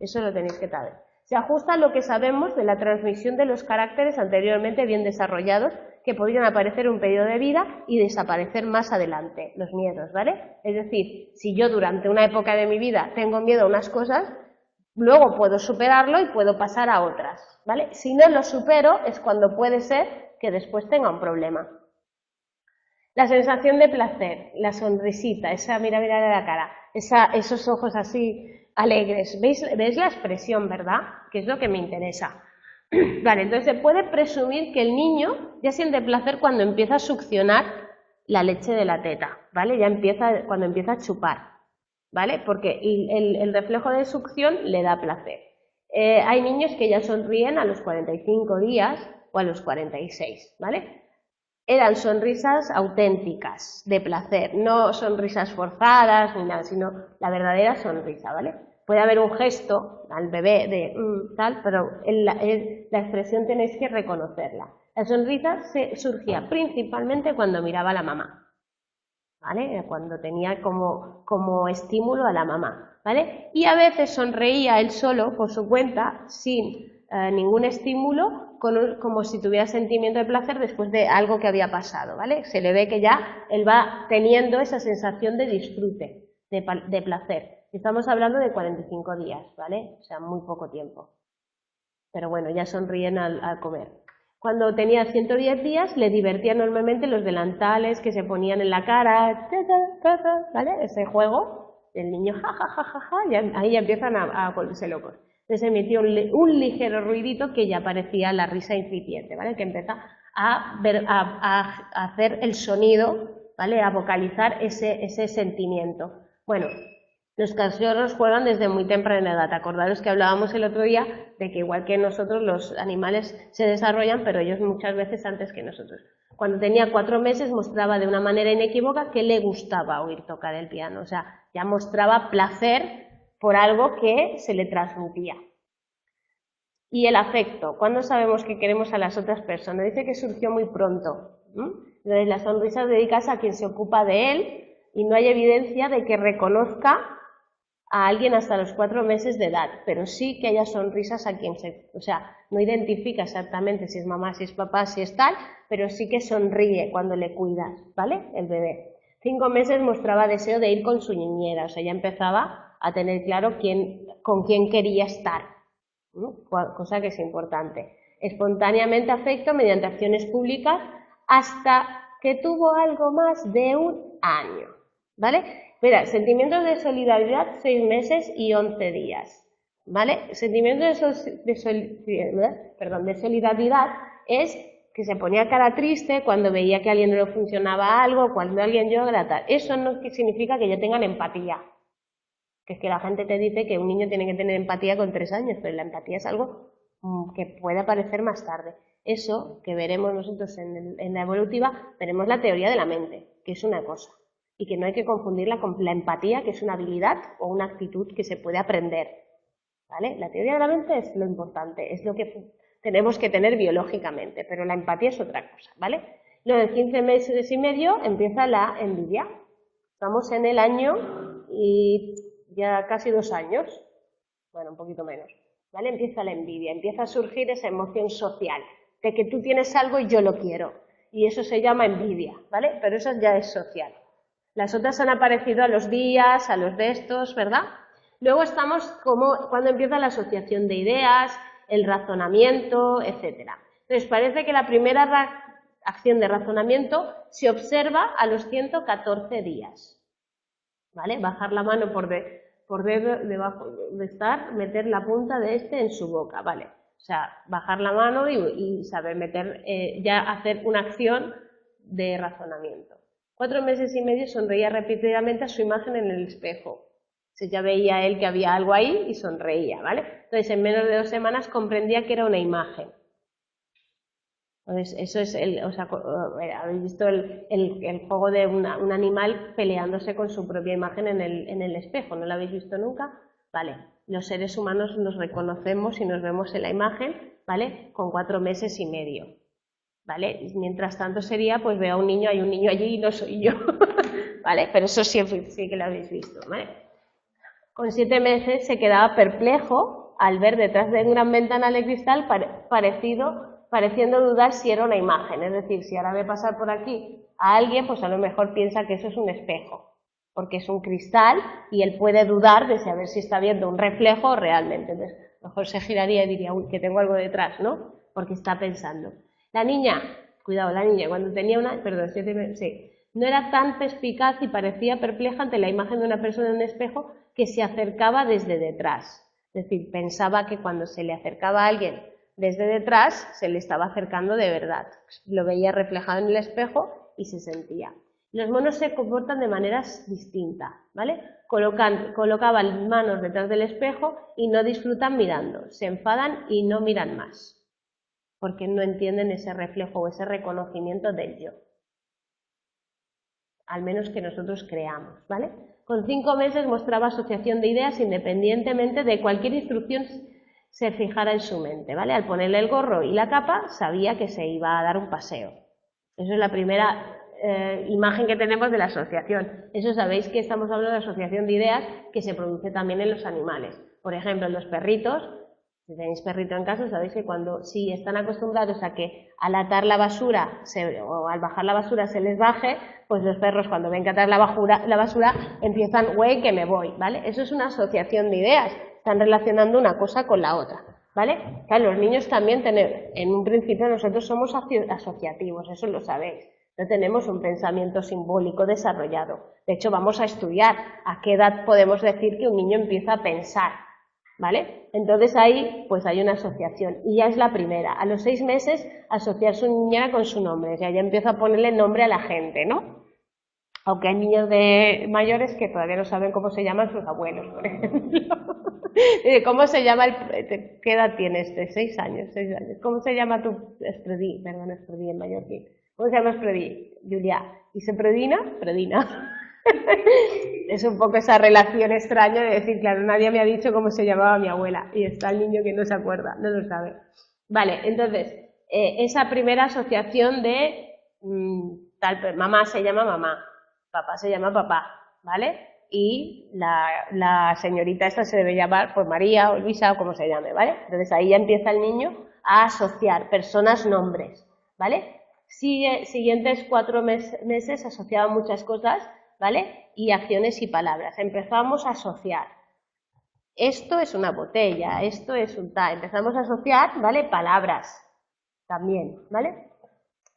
Eso lo tenéis que saber. Se ajusta a lo que sabemos de la transmisión de los caracteres anteriormente bien desarrollados que podrían aparecer en un periodo de vida y desaparecer más adelante, los miedos, ¿vale? Es decir, si yo durante una época de mi vida tengo miedo a unas cosas, luego puedo superarlo y puedo pasar a otras, ¿vale? Si no lo supero es cuando puede ser que después tenga un problema. La sensación de placer, la sonrisita, esa mira de la cara, esos ojos así alegres. ¿Veis la expresión, verdad? Que es lo que me interesa. Vale, entonces se puede presumir que el niño ya siente placer cuando empieza a succionar la leche de la teta, ¿vale? Cuando empieza a chupar, ¿vale? Porque el reflejo de succión le da placer. Hay niños que ya sonríen a los 45 días o a los 46, ¿vale? Eran sonrisas auténticas, de placer, no sonrisas forzadas ni nada, sino la verdadera sonrisa, ¿vale? Puede haber un gesto al bebé de tal, pero la expresión tenéis que reconocerla. La sonrisa surgía principalmente cuando miraba a la mamá, ¿vale? Cuando tenía como estímulo a la mamá, ¿vale? Y a veces sonreía él solo por su cuenta, sin ningún estímulo, como si tuviera sentimiento de placer después de algo que había pasado, ¿vale? Se le ve que ya él va teniendo esa sensación de disfrute, de placer. Estamos hablando de 45 días, ¿vale? O sea, muy poco tiempo. Pero bueno, ya sonríen al comer. Cuando tenía 110 días le divertían enormemente los delantales que se ponían en la cara, ¿vale? Ese juego, el niño jajajaja, ahí ya empiezan a volverse locos. Entonces emitió un ligero ruidito que ya parecía la risa incipiente, ¿vale? Que empieza a hacer el sonido, ¿vale? A vocalizar ese sentimiento. Bueno, los cachorros juegan desde muy temprana edad. Acordaros que hablábamos el otro día de que igual que nosotros los animales se desarrollan, pero ellos muchas veces antes que nosotros. Cuando tenía 4 meses mostraba de una manera inequívoca que le gustaba oír tocar el piano. O sea, ya mostraba placer por algo que se le transmitía. Y el afecto. ¿Cuándo sabemos que queremos a las otras personas? Dice que surgió muy pronto. Entonces la sonrisa dedicas a quien se ocupa de él y no hay evidencia de que reconozca a alguien hasta los 4 meses de edad, pero sí que haya sonrisas a quien o sea, no identifica exactamente si es mamá, si es papá, si es tal, pero sí que sonríe cuando le cuidas, ¿vale? El bebé. 5 meses mostraba deseo de ir con su niñera, o sea, ya empezaba a tener claro con quién quería estar, ¿no? Cosa que es importante. Espontáneamente afecto mediante acciones públicas hasta que tuvo algo más de un año, ¿vale? Mira, sentimientos de solidaridad 6 meses y 11 días, ¿vale? Sentimientos de solidaridad es que se ponía cara triste cuando veía que a alguien no le funcionaba algo, cuando alguien llora, tal. Eso no significa que ya tengan empatía. Que es que la gente te dice que un niño tiene que tener empatía con 3 años, pero la empatía es algo que puede aparecer más tarde. Eso que veremos nosotros en la evolutiva, veremos la teoría de la mente, que es una cosa, y que no hay que confundirla con la empatía, que es una habilidad o una actitud que se puede aprender, ¿vale? La teoría de la mente es lo importante, es lo que tenemos que tener biológicamente, pero la empatía es otra cosa, ¿vale? Luego, en 15 meses y medio empieza la envidia. Estamos en el año y ya casi 2 años, bueno, un poquito menos, ¿vale? Empieza la envidia, empieza a surgir esa emoción social, de que tú tienes algo y yo lo quiero, y eso se llama envidia, ¿vale? Pero eso ya es social. Las otras han aparecido a los días, a los de estos, ¿verdad? Luego estamos cuando empieza la asociación de ideas, el razonamiento, etc. Entonces, parece que la primera acción de razonamiento se observa a los 114 días, ¿vale? Bajar la mano por debajo de estar, meter la punta de este en su boca, ¿vale? O sea, bajar la mano y saber meter, ya hacer una acción de razonamiento. 4 meses y medio sonreía repetidamente a su imagen en el espejo. Entonces ya veía él que había algo ahí y sonreía, ¿vale? Entonces en menos de 2 semanas comprendía que era una imagen. Entonces eso es habéis visto el juego de un animal peleándose con su propia imagen en el espejo, ¿no lo habéis visto nunca? Vale, los seres humanos nos reconocemos y nos vemos en la imagen, ¿vale? Con 4 meses y medio. ¿Vale? Mientras tanto sería, pues veo a un niño, hay un niño allí y no soy yo, ¿vale? Pero eso sí que lo habéis visto, ¿vale? Con 7 meses se quedaba perplejo al ver detrás de una gran ventana de cristal pareciendo dudar si era una imagen, es decir, si ahora ve pasar por aquí a alguien, pues a lo mejor piensa que eso es un espejo, porque es un cristal y él puede dudar de saber si está viendo un reflejo realmente. Entonces, mejor se giraría y diría, uy, que tengo algo detrás, ¿no? Porque está pensando. La niña, cuidado, la niña, cuando tenía no era tan perspicaz y parecía perpleja ante la imagen de una persona en un espejo que se acercaba desde detrás. Es decir, pensaba que cuando se le acercaba a alguien desde detrás, se le estaba acercando de verdad. Lo veía reflejado en el espejo y se sentía. Los monos se comportan de maneras distintas, ¿vale? Colocaban manos detrás del espejo y no disfrutan mirando, se enfadan y no miran más, porque no entienden ese reflejo o ese reconocimiento del yo. Al menos que nosotros creamos, ¿vale? Con 5 meses mostraba asociación de ideas independientemente de cualquier instrucción se fijara en su mente, ¿vale? Al ponerle el gorro y la capa sabía que se iba a dar un paseo. Eso es la primera imagen que tenemos de la asociación. Eso sabéis que estamos hablando de asociación de ideas que se produce también en los animales. Por ejemplo, en los perritos. Si tenéis perrito en casa, sabéis que si están acostumbrados a que al atar la basura o al bajar la basura se les baje, pues los perros cuando ven que atar la basura empiezan, güey, que me voy, ¿vale? Eso es una asociación de ideas, están relacionando una cosa con la otra, ¿vale? Claro, los niños también en un principio nosotros somos asociativos, eso lo sabéis, no tenemos un pensamiento simbólico desarrollado. De hecho, vamos a estudiar a qué edad podemos decir que un niño empieza a pensar, ¿vale? Entonces ahí pues hay una asociación y ya es la primera. A los 6 meses asociar su niñera con su nombre, o sea, ya empieza a ponerle nombre a la gente, ¿no? Aunque hay niños mayores que todavía no saben cómo se llaman sus abuelos, por ejemplo. ¿Cómo se llama qué edad tiene este? 6 años, 6 años. ¿Cómo se llama tu Espredí? Perdón, Espredí en mallorquín. ¿Cómo se llama Espredí? Julia. ¿Y se Predina? Predina. Es un poco esa relación extraña de decir, claro, nadie me ha dicho cómo se llamaba mi abuela y está el niño que no se acuerda, no lo sabe. Vale, entonces, esa primera asociación de mamá se llama mamá, papá se llama papá, ¿vale? Y la señorita esta se debe llamar pues María o Luisa o como se llame, ¿vale? Entonces ahí ya empieza el niño a asociar personas, nombres, ¿vale? Siguientes 4 meses asociaba muchas cosas, ¿vale? Y acciones y palabras. Empezamos a asociar. Esto es una botella, esto es un tal. Empezamos a asociar, ¿vale? Palabras también, ¿vale?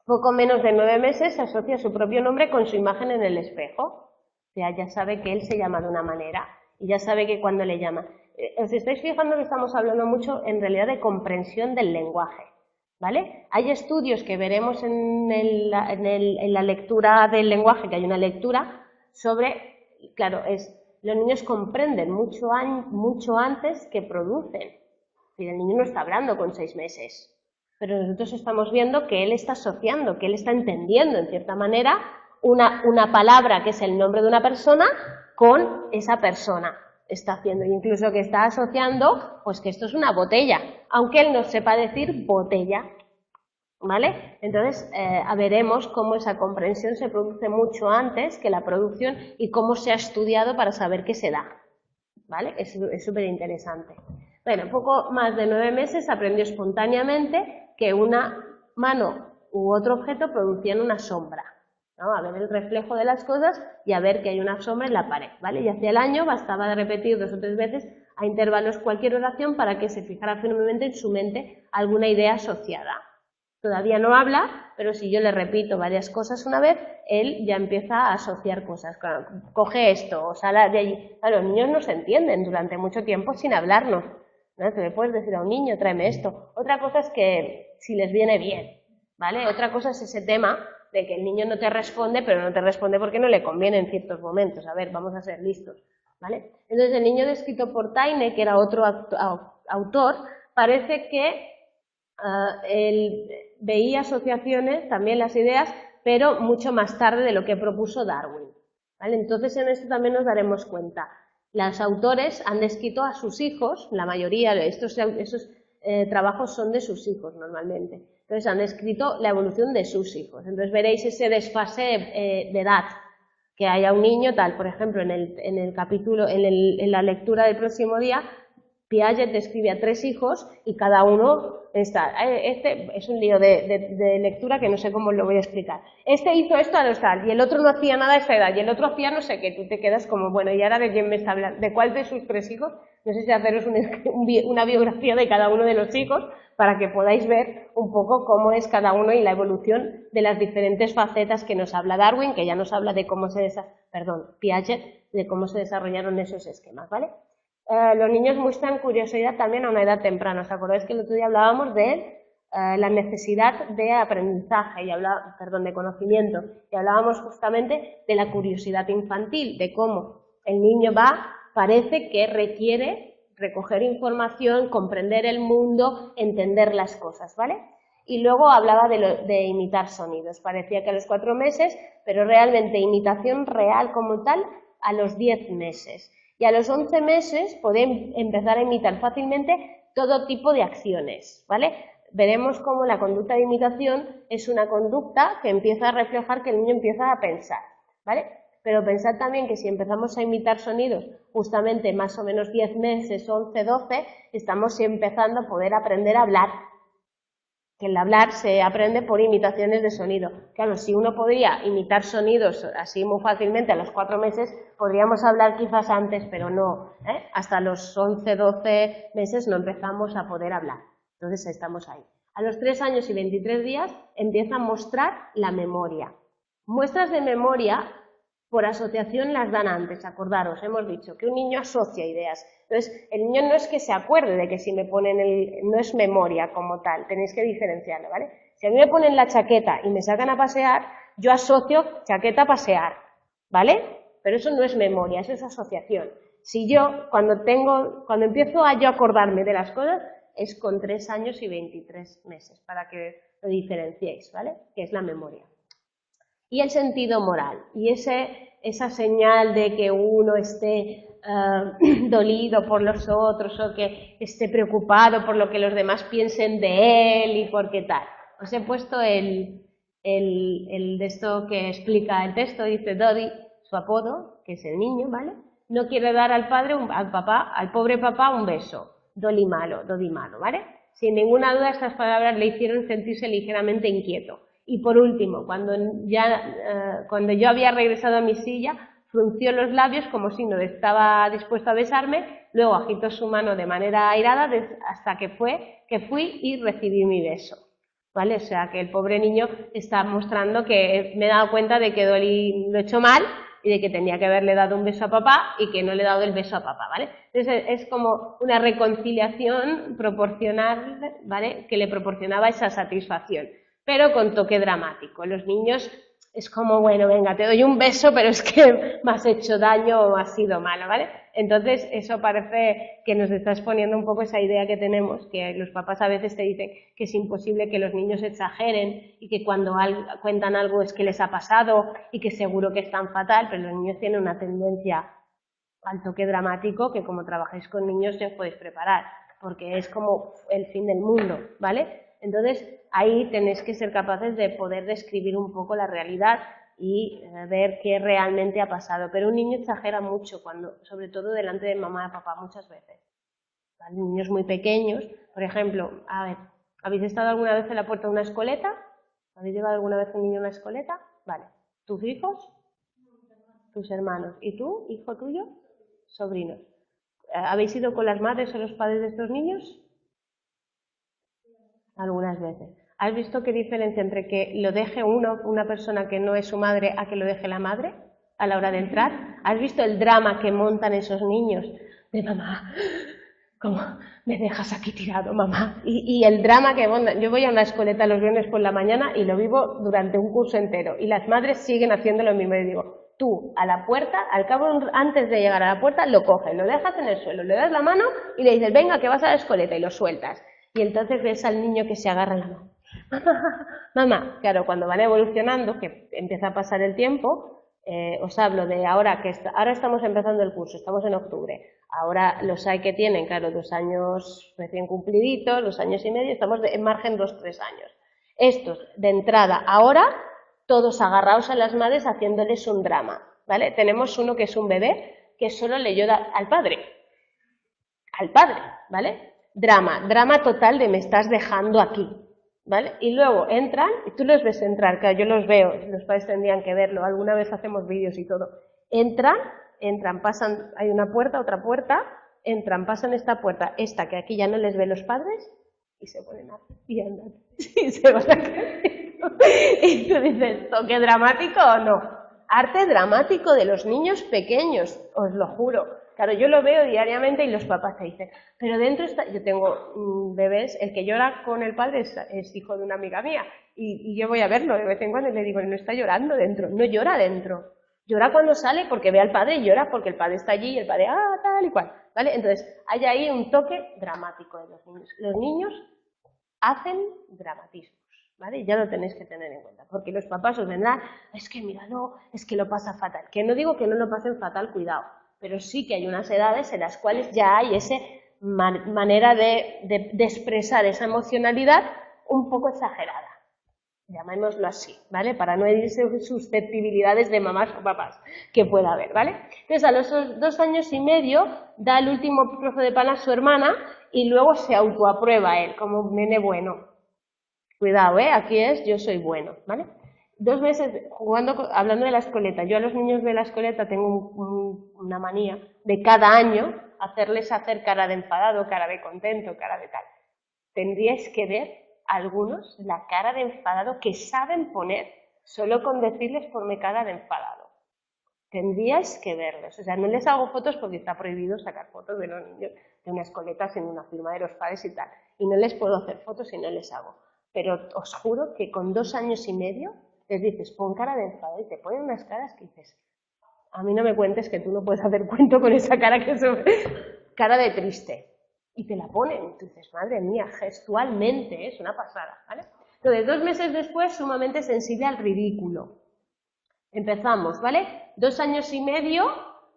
Poco menos de 9 meses asocia su propio nombre con su imagen en el espejo. O sea, ya sabe que él se llama de una manera y ya sabe que cuando le llama. ¿Os estáis fijando que estamos hablando mucho en realidad de comprensión del lenguaje? ¿Vale? Hay estudios que veremos en la lectura del lenguaje, que hay una lectura sobre, claro, los niños comprenden mucho antes que producen. El niño no está hablando con 6 meses. Pero nosotros estamos viendo que él está asociando, que él está entendiendo, en cierta manera, una palabra que es el nombre de una persona con esa persona. Está haciendo, incluso que está asociando, pues que esto es una botella, aunque él no sepa decir botella, ¿vale? Entonces, veremos cómo esa comprensión se produce mucho antes que la producción y cómo se ha estudiado para saber qué se da, ¿vale? Es súper interesante. Bueno, poco más de 9 meses aprendió espontáneamente que una mano u otro objeto producían una sombra, ¿no? A ver el reflejo de las cosas y a ver que hay una sombra en la pared, ¿vale? Y hacia el año bastaba de repetir 2 o 3 veces a intervalos cualquier oración para que se fijara firmemente en su mente alguna idea asociada. Todavía no habla, pero si yo le repito varias cosas una vez, él ya empieza a asociar cosas. Coge esto o sale de allí. Claro, los niños no se entienden durante mucho tiempo sin hablarnos, ¿no? Tú le puedes decir a un niño, tráeme esto. Otra cosa es que si les viene bien, ¿vale? Otra cosa es ese tema de que el niño no te responde, pero no te responde porque no le conviene en ciertos momentos. A ver, vamos a ser listos, ¿vale? Entonces, el niño descrito por Taine, que era otro autor, parece que él veía asociaciones, también las ideas, pero mucho más tarde de lo que propuso Darwin, ¿vale? Entonces, en esto también nos daremos cuenta. Los autores han descrito a sus hijos, la mayoría de esos trabajos son de sus hijos normalmente. Entonces, han descrito la evolución de sus hijos. Entonces, veréis ese desfase de edad, que haya un niño tal. Por ejemplo, en el capítulo, en la lectura del próximo día, Piaget describe a 3 hijos y cada uno está. Este es un lío de lectura que no sé cómo lo voy a explicar. Este hizo esto a los tal y el otro no hacía nada a esa edad y el otro hacía no sé qué. Tú te quedas como, bueno, ¿y ahora de quién me está hablando? ¿De cuál de sus 3 hijos? No sé si haceros una biografía de cada uno de los hijos para que podáis ver un poco cómo es cada uno y la evolución de las diferentes facetas que nos habla Darwin, que ya nos habla de cómo Piaget, de cómo se desarrollaron esos esquemas, ¿vale? Los niños muestran curiosidad también a una edad temprana. ¿Os acordáis que el otro día hablábamos de la necesidad de aprendizaje, de conocimiento, y hablábamos justamente de la curiosidad infantil, de cómo el niño parece que requiere recoger información, comprender el mundo, entender las cosas, ¿vale? Y luego hablaba de imitar sonidos. Parecía que a los 4 meses, pero realmente imitación real como tal a los 10 meses. Y a los 11 meses pueden empezar a imitar fácilmente todo tipo de acciones, ¿vale? Veremos cómo la conducta de imitación es una conducta que empieza a reflejar que el niño empieza a pensar, ¿vale? Pero pensad también que si empezamos a imitar sonidos justamente más o menos 10 meses, 11, 12, estamos empezando a poder aprender a hablar. Que el hablar se aprende por imitaciones de sonido. Claro, si uno podría imitar sonidos así muy fácilmente a los 4 meses, podríamos hablar quizás antes, pero no. Hasta los 11, 12 meses no empezamos a poder hablar. Entonces estamos ahí. A los 3 años y 23 días empieza a mostrar la memoria. Muestras de memoria por asociación las dan antes, acordaros, hemos dicho que un niño asocia ideas. Entonces, el niño no es que se acuerde de que si me ponen no es memoria como tal, tenéis que diferenciarlo, ¿vale? Si a mí me ponen la chaqueta y me sacan a pasear, yo asocio chaqueta a pasear, ¿vale? Pero eso no es memoria, eso es asociación. Si yo, cuando empiezo a yo acordarme de las cosas, es con 3 años y 23 meses, para que lo diferenciéis, ¿vale? Que es la memoria. Y el sentido moral, y esa señal de que uno esté dolido por los otros o que esté preocupado por lo que los demás piensen de él y por qué tal. Os he puesto el de esto que explica el texto, dice Dodi, su apodo, que es el niño, ¿vale? No quiere dar al pobre papá un beso. Dodi malo, ¿vale? Sin ninguna duda estas palabras le hicieron sentirse ligeramente inquieto. Y por último, cuando yo había regresado a mi silla, frunció los labios como signo de estaba dispuesto a besarme, luego agitó su mano de manera airada hasta que fui y recibí mi beso. ¿Vale? O sea, que el pobre niño está mostrando que me he dado cuenta de que Dolly lo he hecho mal y de que tenía que haberle dado un beso a papá y que no le he dado el beso a papá, ¿vale? Entonces es como una reconciliación proporcional, ¿vale? Que le proporcionaba esa satisfacción, pero con toque dramático. Los niños es como, bueno, venga, te doy un beso, pero es que me has hecho daño o has sido malo, ¿vale? Entonces, eso parece que nos está exponiendo un poco esa idea que tenemos, que los papás a veces te dicen que es imposible que los niños exageren y que cuando cuentan algo es que les ha pasado y que seguro que están fatal, pero los niños tienen una tendencia al toque dramático que como trabajáis con niños ya os podéis preparar, porque es como el fin del mundo, ¿vale? Entonces, ahí tenéis que ser capaces de poder describir un poco la realidad y ver qué realmente ha pasado. Pero un niño exagera mucho, sobre todo delante de mamá y papá, muchas veces. ¿Vale? Niños muy pequeños, por ejemplo, a ver, ¿habéis estado alguna vez en la puerta de una escoleta? ¿Habéis llevado alguna vez un niño a una escoleta? Vale. ¿Tus hijos? Tus hermanos. ¿Y tú, hijo tuyo? Sobrinos. ¿Habéis ido con las madres o los padres de estos niños? Algunas veces. ¿Has visto qué diferencia entre que lo deje una persona que no es su madre, a que lo deje la madre a la hora de entrar? ¿Has visto el drama que montan esos niños? De mamá, ¿cómo me dejas aquí tirado, mamá? Y el drama que montan. Yo voy a una escoleta los viernes por la mañana y lo vivo durante un curso entero. Y las madres siguen haciendo lo mismo. Y digo, tú, a la puerta, al cabo, antes de llegar a la puerta, lo coges, lo dejas en el suelo, le das la mano y le dices, venga, que vas a la escoleta, y lo sueltas. Y entonces ves al niño que se agarra la mano. Mamá, claro, cuando van evolucionando, que empieza a pasar el tiempo, os hablo de ahora estamos empezando el curso, estamos en octubre. Ahora los hay que tienen, claro, 2 años recién cumpliditos, 2 años y medio, estamos en margen 2-3 años. Estos, de entrada, ahora, todos agarrados a las madres haciéndoles un drama, ¿vale? Tenemos uno que es un bebé que solo le llora al padre, ¿vale? Drama total de me estás dejando aquí, ¿vale? Y luego entran, y tú los ves entrar, claro, yo los veo, los padres tendrían que verlo, alguna vez hacemos vídeos y todo. Entran, pasan, hay una puerta, otra puerta, entran, pasan esta puerta, esta que aquí ya no les ven los padres, y se ponen a y andan, y se van a caer. Y tú dices, ¿toque dramático o no? Arte dramático de los niños pequeños, os lo juro. Claro, yo lo veo diariamente y los papás te dicen, pero dentro está... Yo tengo bebés, el que llora con el padre es hijo de una amiga mía y yo voy a verlo de vez en cuando y le digo, no está llorando dentro, no llora dentro. Llora cuando sale porque ve al padre y llora porque el padre está allí y el padre, tal y cual, ¿vale? Entonces, hay ahí un toque dramático de los niños. Los niños hacen dramatismos, ¿vale? Y ya lo tenéis que tener en cuenta, porque los papás os vendrán, es que míralo, es que lo pasa fatal. Que no digo que no lo pasen fatal, cuidado, pero sí que hay unas edades en las cuales ya hay esa manera de expresar esa emocionalidad un poco exagerada, llamémoslo así, ¿vale? Para no herirse susceptibilidades de mamás o papás que pueda haber, ¿vale? Entonces, a los 2 años y medio da el último trozo de pan a su hermana y luego se autoaprueba él como un nene bueno. Cuidado, aquí es yo soy bueno, ¿vale? 2 meses hablando de la escoleta, yo a los niños de la escoleta tengo una manía de cada año hacerles hacer cara de enfadado, cara de contento, cara de tal. Tendríais que ver algunos la cara de enfadado que saben poner solo con decirles ponme cara de enfadado. Tendríais que verlos. O sea, no les hago fotos porque está prohibido sacar fotos de los niños de una escoleta sin una firma de los padres y tal. Y no les puedo hacer fotos si no les hago. Pero os juro que con 2 años y medio les dices, pon cara de enfado y te ponen unas caras que dices, a mí no me cuentes que tú no puedes hacer cuento con esa cara que es cara de triste. Y te la ponen. Y tú dices, madre mía, gestualmente es una pasada, ¿vale? Entonces, 2 meses después, sumamente sensible al ridículo. Empezamos, ¿vale? 2 años y medio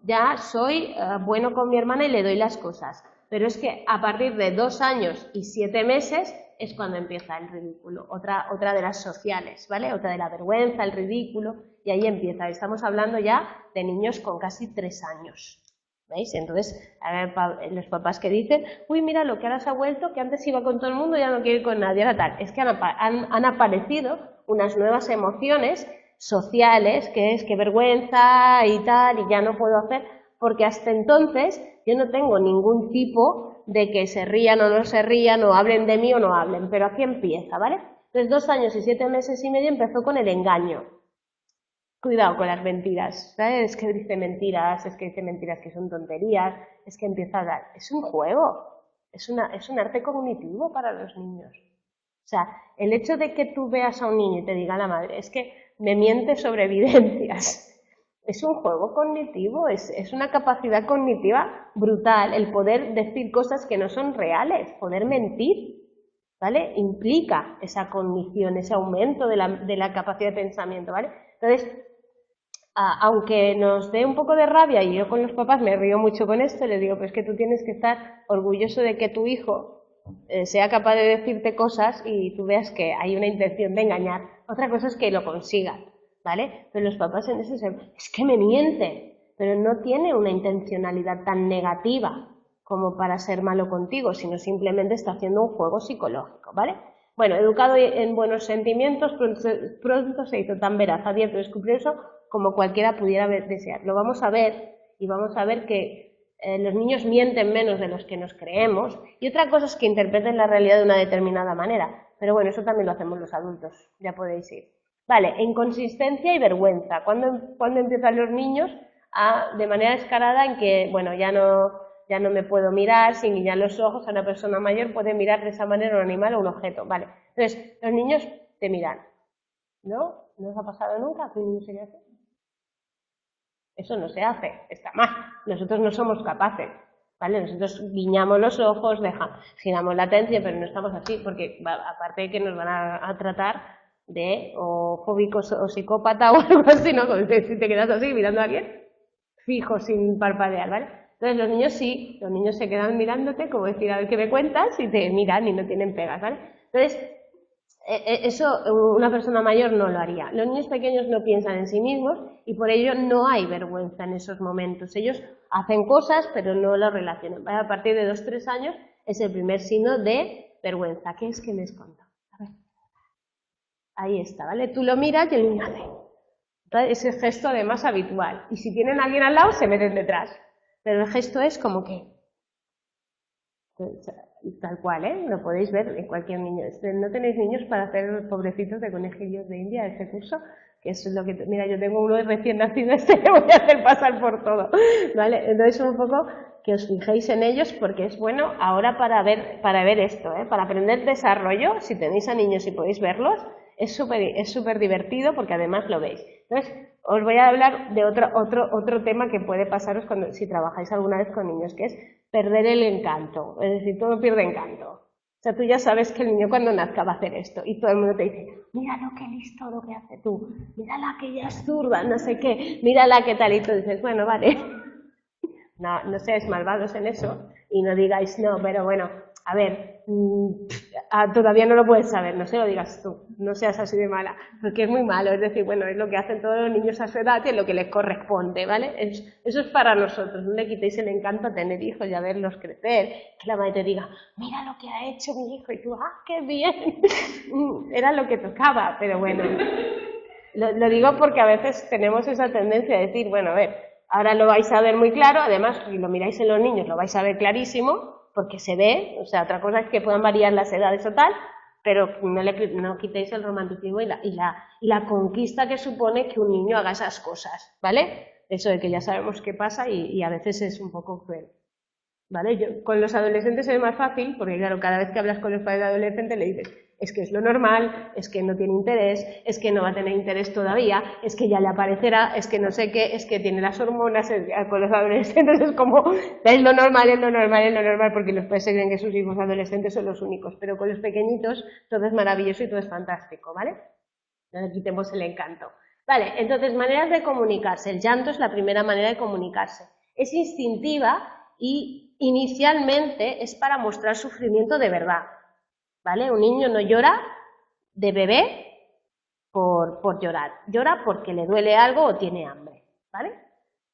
ya soy bueno con mi hermana y le doy las cosas. Pero es que a partir de 2 años y 7 meses es cuando empieza el ridículo, otra de las sociales, ¿vale? Otra de la vergüenza, el ridículo, y ahí empieza. Estamos hablando ya de niños con casi 3 años, ¿Veis? Entonces, a ver, los papás que dicen, uy, mira lo que ahora se ha vuelto, que antes iba con todo el mundo, ya no quiere ir con nadie, ahora tal. Es que han aparecido unas nuevas emociones sociales, que es que vergüenza y tal, y ya no puedo hacer, porque hasta entonces yo no tengo ningún tipo de que se rían o no se rían, o hablen de mí o no hablen, pero aquí empieza, ¿vale? Entonces 2 años y 7 meses y medio empezó con el engaño. Cuidado con las mentiras, ¿sabes? Es que dice mentiras que son tonterías, es que empieza a dar. Es un juego, es un arte cognitivo para los niños. O sea, el hecho de que tú veas a un niño y te diga la madre, es que me miente sobre evidencias, es un juego cognitivo, es una capacidad cognitiva brutal, el poder decir cosas que no son reales, poder mentir, ¿vale? Implica esa cognición, ese aumento de la capacidad de pensamiento, ¿vale? Entonces, aunque nos dé un poco de rabia, y yo con los papás me río mucho con esto, les digo, pues que tú tienes que estar orgulloso de que tu hijo sea capaz de decirte cosas y tú veas que hay una intención de engañar. Otra cosa es que lo consigan, ¿vale? Pero los papás en ese es que me miente, pero no tiene una intencionalidad tan negativa como para ser malo contigo, sino simplemente está haciendo un juego psicológico, ¿vale? Bueno, educado en buenos sentimientos, pronto se hizo tan veraz, abierto y escrupuloso como cualquiera pudiera desear. Lo vamos a ver y vamos a ver que los niños mienten menos de los que nos creemos y otra cosa es que interpreten la realidad de una determinada manera, pero bueno, eso también lo hacemos los adultos, ya podéis ir. Vale, inconsistencia y vergüenza. ¿Cuándo empiezan los niños de manera descarada en que, bueno, ya no me puedo mirar sin guiñar los ojos, a una persona mayor puede mirar de esa manera un animal o un objeto, vale? Entonces, los niños te miran, ¿no? ¿No os ha pasado nunca que un niño se le hace? Eso no se hace, está mal. Nosotros no somos capaces, ¿vale? Nosotros guiñamos los ojos, giramos la atención, pero no estamos así, porque aparte de que nos van a tratar de o fóbicos o psicópata o algo así, ¿no? Si te quedas así mirando a alguien, fijo, sin parpadear, ¿vale? Entonces los niños sí, los niños se quedan mirándote, como decir, a ver qué me cuentas, y te miran y no tienen pegas, ¿vale? Entonces, eso una persona mayor no lo haría. Los niños pequeños no piensan en sí mismos y por ello no hay vergüenza en esos momentos. Ellos hacen cosas pero no lo relacionan. A partir de 2-3 años es el primer signo de vergüenza. ¿Qué es que les cuento? A ver. Ahí está, ¿vale? Tú lo miras y el niño hace. Entonces, ese gesto además habitual. Y si tienen a alguien al lado, se meten detrás. Pero el gesto es como que... Tal cual, ¿eh? Lo podéis ver en cualquier niño. No tenéis niños para hacer pobrecitos de conejillos de India, ese curso, que es lo que... Mira, yo tengo uno recién nacido, le voy a hacer pasar por todo, ¿vale? Entonces un poco que os fijéis en ellos porque es bueno ahora para ver esto, ¿eh? Para aprender desarrollo, si tenéis a niños y podéis verlos, es súper divertido porque además lo veis. Entonces, os voy a hablar de otro tema que puede pasaros si trabajáis alguna vez con niños, que es perder el encanto, es decir, todo pierde encanto. O sea, tú ya sabes que el niño cuando nazca va a hacer esto y todo el mundo te dice, míralo qué listo lo que hace tú, mírala que ya es zurda, no sé qué, mírala qué tal, y tú dices, bueno, vale, no seáis malvados en eso y no digáis, no, pero bueno, a ver, todavía no lo puedes saber, no se lo digas tú, no seas así de mala, porque es muy malo, es decir, bueno, es lo que hacen todos los niños a su edad y es lo que les corresponde, ¿vale? Eso es para nosotros, no le quitéis el encanto a tener hijos y a verlos crecer, que la madre te diga, mira lo que ha hecho mi hijo, y tú, qué bien, era lo que tocaba, pero bueno, lo digo porque a veces tenemos esa tendencia de decir, bueno, a ver, ahora lo vais a ver muy claro, además, si lo miráis en los niños, lo vais a ver clarísimo, porque se ve, o sea, otra cosa es que puedan variar las edades o tal, pero no quitéis el romanticismo y la conquista que supone que un niño haga esas cosas, ¿vale? Eso de que ya sabemos qué pasa y a veces es un poco cruel, ¿vale? Con los adolescentes es más fácil, porque claro, cada vez que hablas con los padres de adolescentes le dices, es que es lo normal, es que no tiene interés, es que no va a tener interés todavía, es que ya le aparecerá, es que no sé qué, es que tiene las hormonas, con los adolescentes es como, es lo normal, es lo normal, es lo normal, porque los padres se creen que sus hijos adolescentes son los únicos, pero con los pequeñitos todo es maravilloso y todo es fantástico, ¿vale? No le quitemos el encanto. Vale, entonces, maneras de comunicarse. El llanto es la primera manera de comunicarse. Es instintiva y inicialmente es para mostrar sufrimiento de verdad. ¿Vale? Un niño no llora de bebé por llorar, llora porque le duele algo o tiene hambre, ¿vale?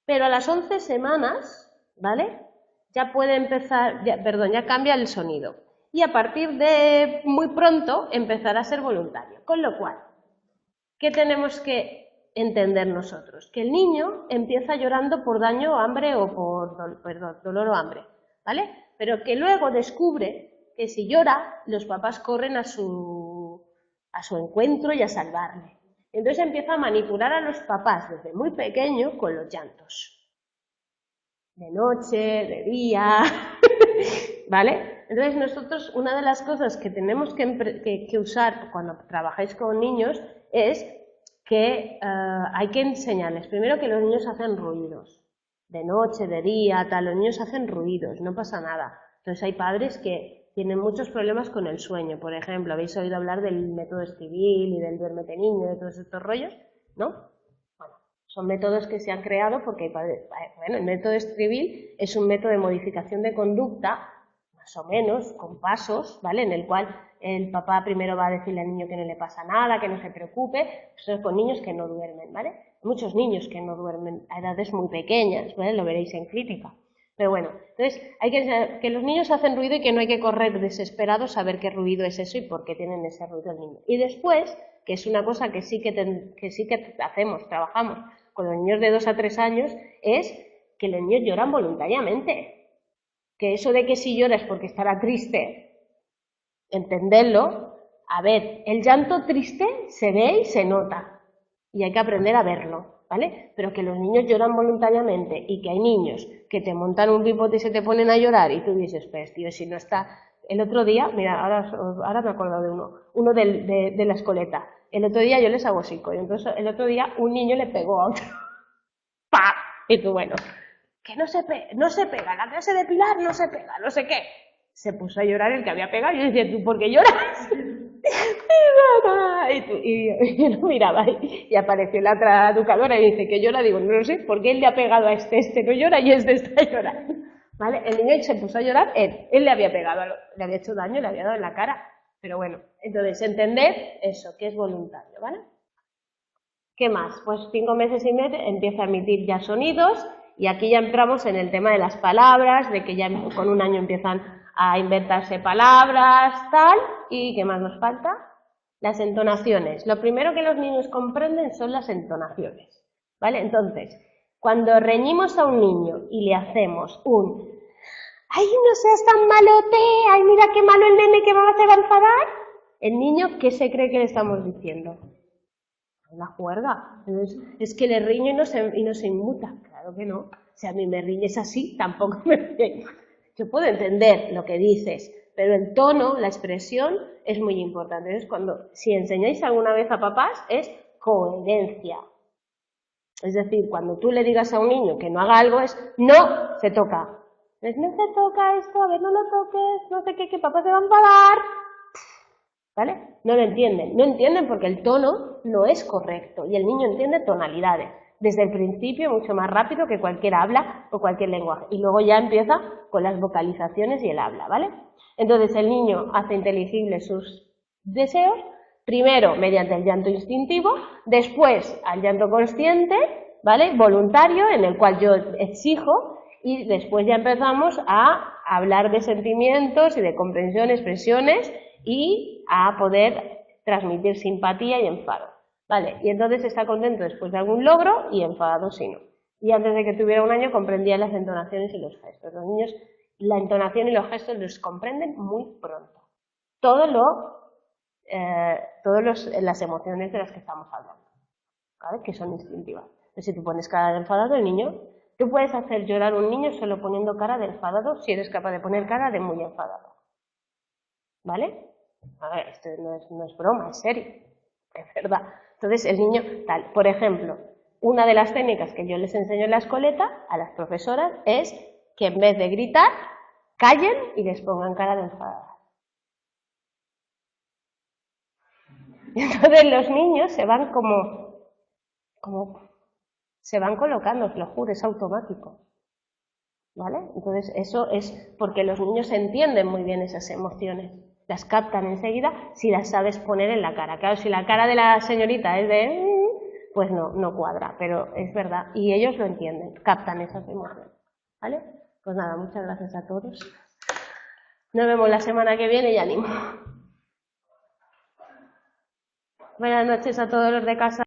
Pero a las 11 semanas ¿vale? Ya puede empezar, ya cambia el sonido. Y a partir de muy pronto empezará a ser voluntario. Con lo cual, ¿qué tenemos que entender nosotros? Que el niño empieza llorando por daño o hambre o por dolor o hambre, ¿vale? Pero que luego descubre que si llora, los papás corren a su encuentro y a salvarle. Entonces empieza a manipular a los papás desde muy pequeño con los llantos. De noche, de día, ¿vale? Entonces nosotros, una de las cosas que tenemos que usar cuando trabajáis con niños es que hay que enseñarles, primero, que los niños hacen ruidos, de noche, de día, tal, los niños hacen ruidos, no pasa nada. Entonces hay padres que tienen muchos problemas con el sueño, por ejemplo, habéis oído hablar del método Escribil y del duérmete niño, de todos estos rollos, ¿no? Bueno, son métodos que se han creado porque, bueno, el método Escribil es un método de modificación de conducta, más o menos, con pasos, ¿vale? En el cual el papá primero va a decirle al niño que no le pasa nada, que no se preocupe, eso es con niños que no duermen, ¿vale? Muchos niños que no duermen a edades muy pequeñas, ¿vale? Lo veréis en clínica. Pero bueno, entonces hay que enseñar que los niños hacen ruido y que no hay que correr desesperados a ver qué ruido es eso y por qué tienen ese ruido el niño. Y después, que es una cosa que sí que hacemos, trabajamos con los niños de 2 a 3 años, es que los niños lloran voluntariamente. Que eso de que si lloras porque estará triste, entenderlo. A ver, el llanto triste se ve y se nota y hay que aprender a verlo, ¿vale? Pero que los niños lloran voluntariamente y que hay niños que te montan un pipote y se te ponen a llorar y tú dices, pues tío, si no está... El otro día, mira, ahora me he acordado de uno de la escoleta. El otro día yo les hago psico y entonces el otro día un niño le pegó a otro. ¡Pah! Y tú, bueno, que no se pega, la clase de Pilar no se pega, no sé qué. Se puso a llorar el que había pegado y yo decía, ¿tú por qué lloras? Y yo lo miraba y apareció la otra educadora y dice que llora, digo, no lo sé, ¿por qué él le ha pegado a este no llora y este está llorando? ¿Vale? El niño se puso a llorar, él le había pegado, le había hecho daño, le había dado en la cara, pero bueno, entonces entender eso, que es voluntario, ¿vale? ¿Qué más? Pues 5 meses y medio empieza a emitir ya sonidos y aquí ya entramos en el tema de las palabras, de que ya con 1 año empiezan a inventarse palabras, tal, y ¿qué más nos falta? Las entonaciones. Lo primero que los niños comprenden son las entonaciones, ¿vale? Entonces, cuando reñimos a un niño y le hacemos un ¡ay, no seas tan malote! ¡Ay, mira qué malo el nene que mamá se va a enfadar! El niño, ¿qué se cree que le estamos diciendo? La juerga. Entonces, es que le riño y no se inmuta. Claro que no. Si a mí me riñes así, tampoco me riñe. Yo puedo entender lo que dices, pero el tono, la expresión, es muy importante. Entonces, si enseñáis alguna vez a papás, es coherencia. Es decir, cuando tú le digas a un niño que no haga algo, es no se toca. Es no se toca esto, a ver, no lo toques, no sé qué, que papá se va a enfadar. ¿Vale? No lo entienden. No entienden porque el tono no es correcto y el niño entiende tonalidades. Desde el principio mucho más rápido que cualquier habla o cualquier lenguaje. Y luego ya empieza con las vocalizaciones y el habla, ¿vale? Entonces el niño hace inteligibles sus deseos, primero mediante el llanto instintivo, después al llanto consciente, ¿vale? Voluntario, en el cual yo exijo, y después ya empezamos a hablar de sentimientos y de comprensión, expresiones y a poder transmitir simpatía y enfado. Vale, y entonces está contento después de algún logro y enfadado si no. Y antes de que tuviera 1 año comprendía las entonaciones y los gestos. Los niños la entonación y los gestos los comprenden muy pronto. Todas las emociones de las que estamos hablando, ¿vale? Que son instintivas. Entonces, si tú pones cara de enfadado, el niño, tú puedes hacer llorar a un niño solo poniendo cara de enfadado si eres capaz de poner cara de muy enfadado. ¿Vale? A ver, esto no es broma, es serio, es verdad. Entonces el niño, tal, por ejemplo, una de las técnicas que yo les enseño en la escoleta a las profesoras es que en vez de gritar, callen y les pongan cara de enfadadas. Y entonces los niños se van se van colocando, os lo juro, es automático. ¿Vale? Entonces eso es porque los niños entienden muy bien esas emociones. Las captan enseguida si las sabes poner en la cara. Claro, si la cara de la señorita es de... pues no cuadra, pero es verdad. Y ellos lo entienden, captan esas emociones. ¿Vale? Pues nada, muchas gracias a todos. Nos vemos la semana que viene y ánimo. Buenas noches a todos los de casa.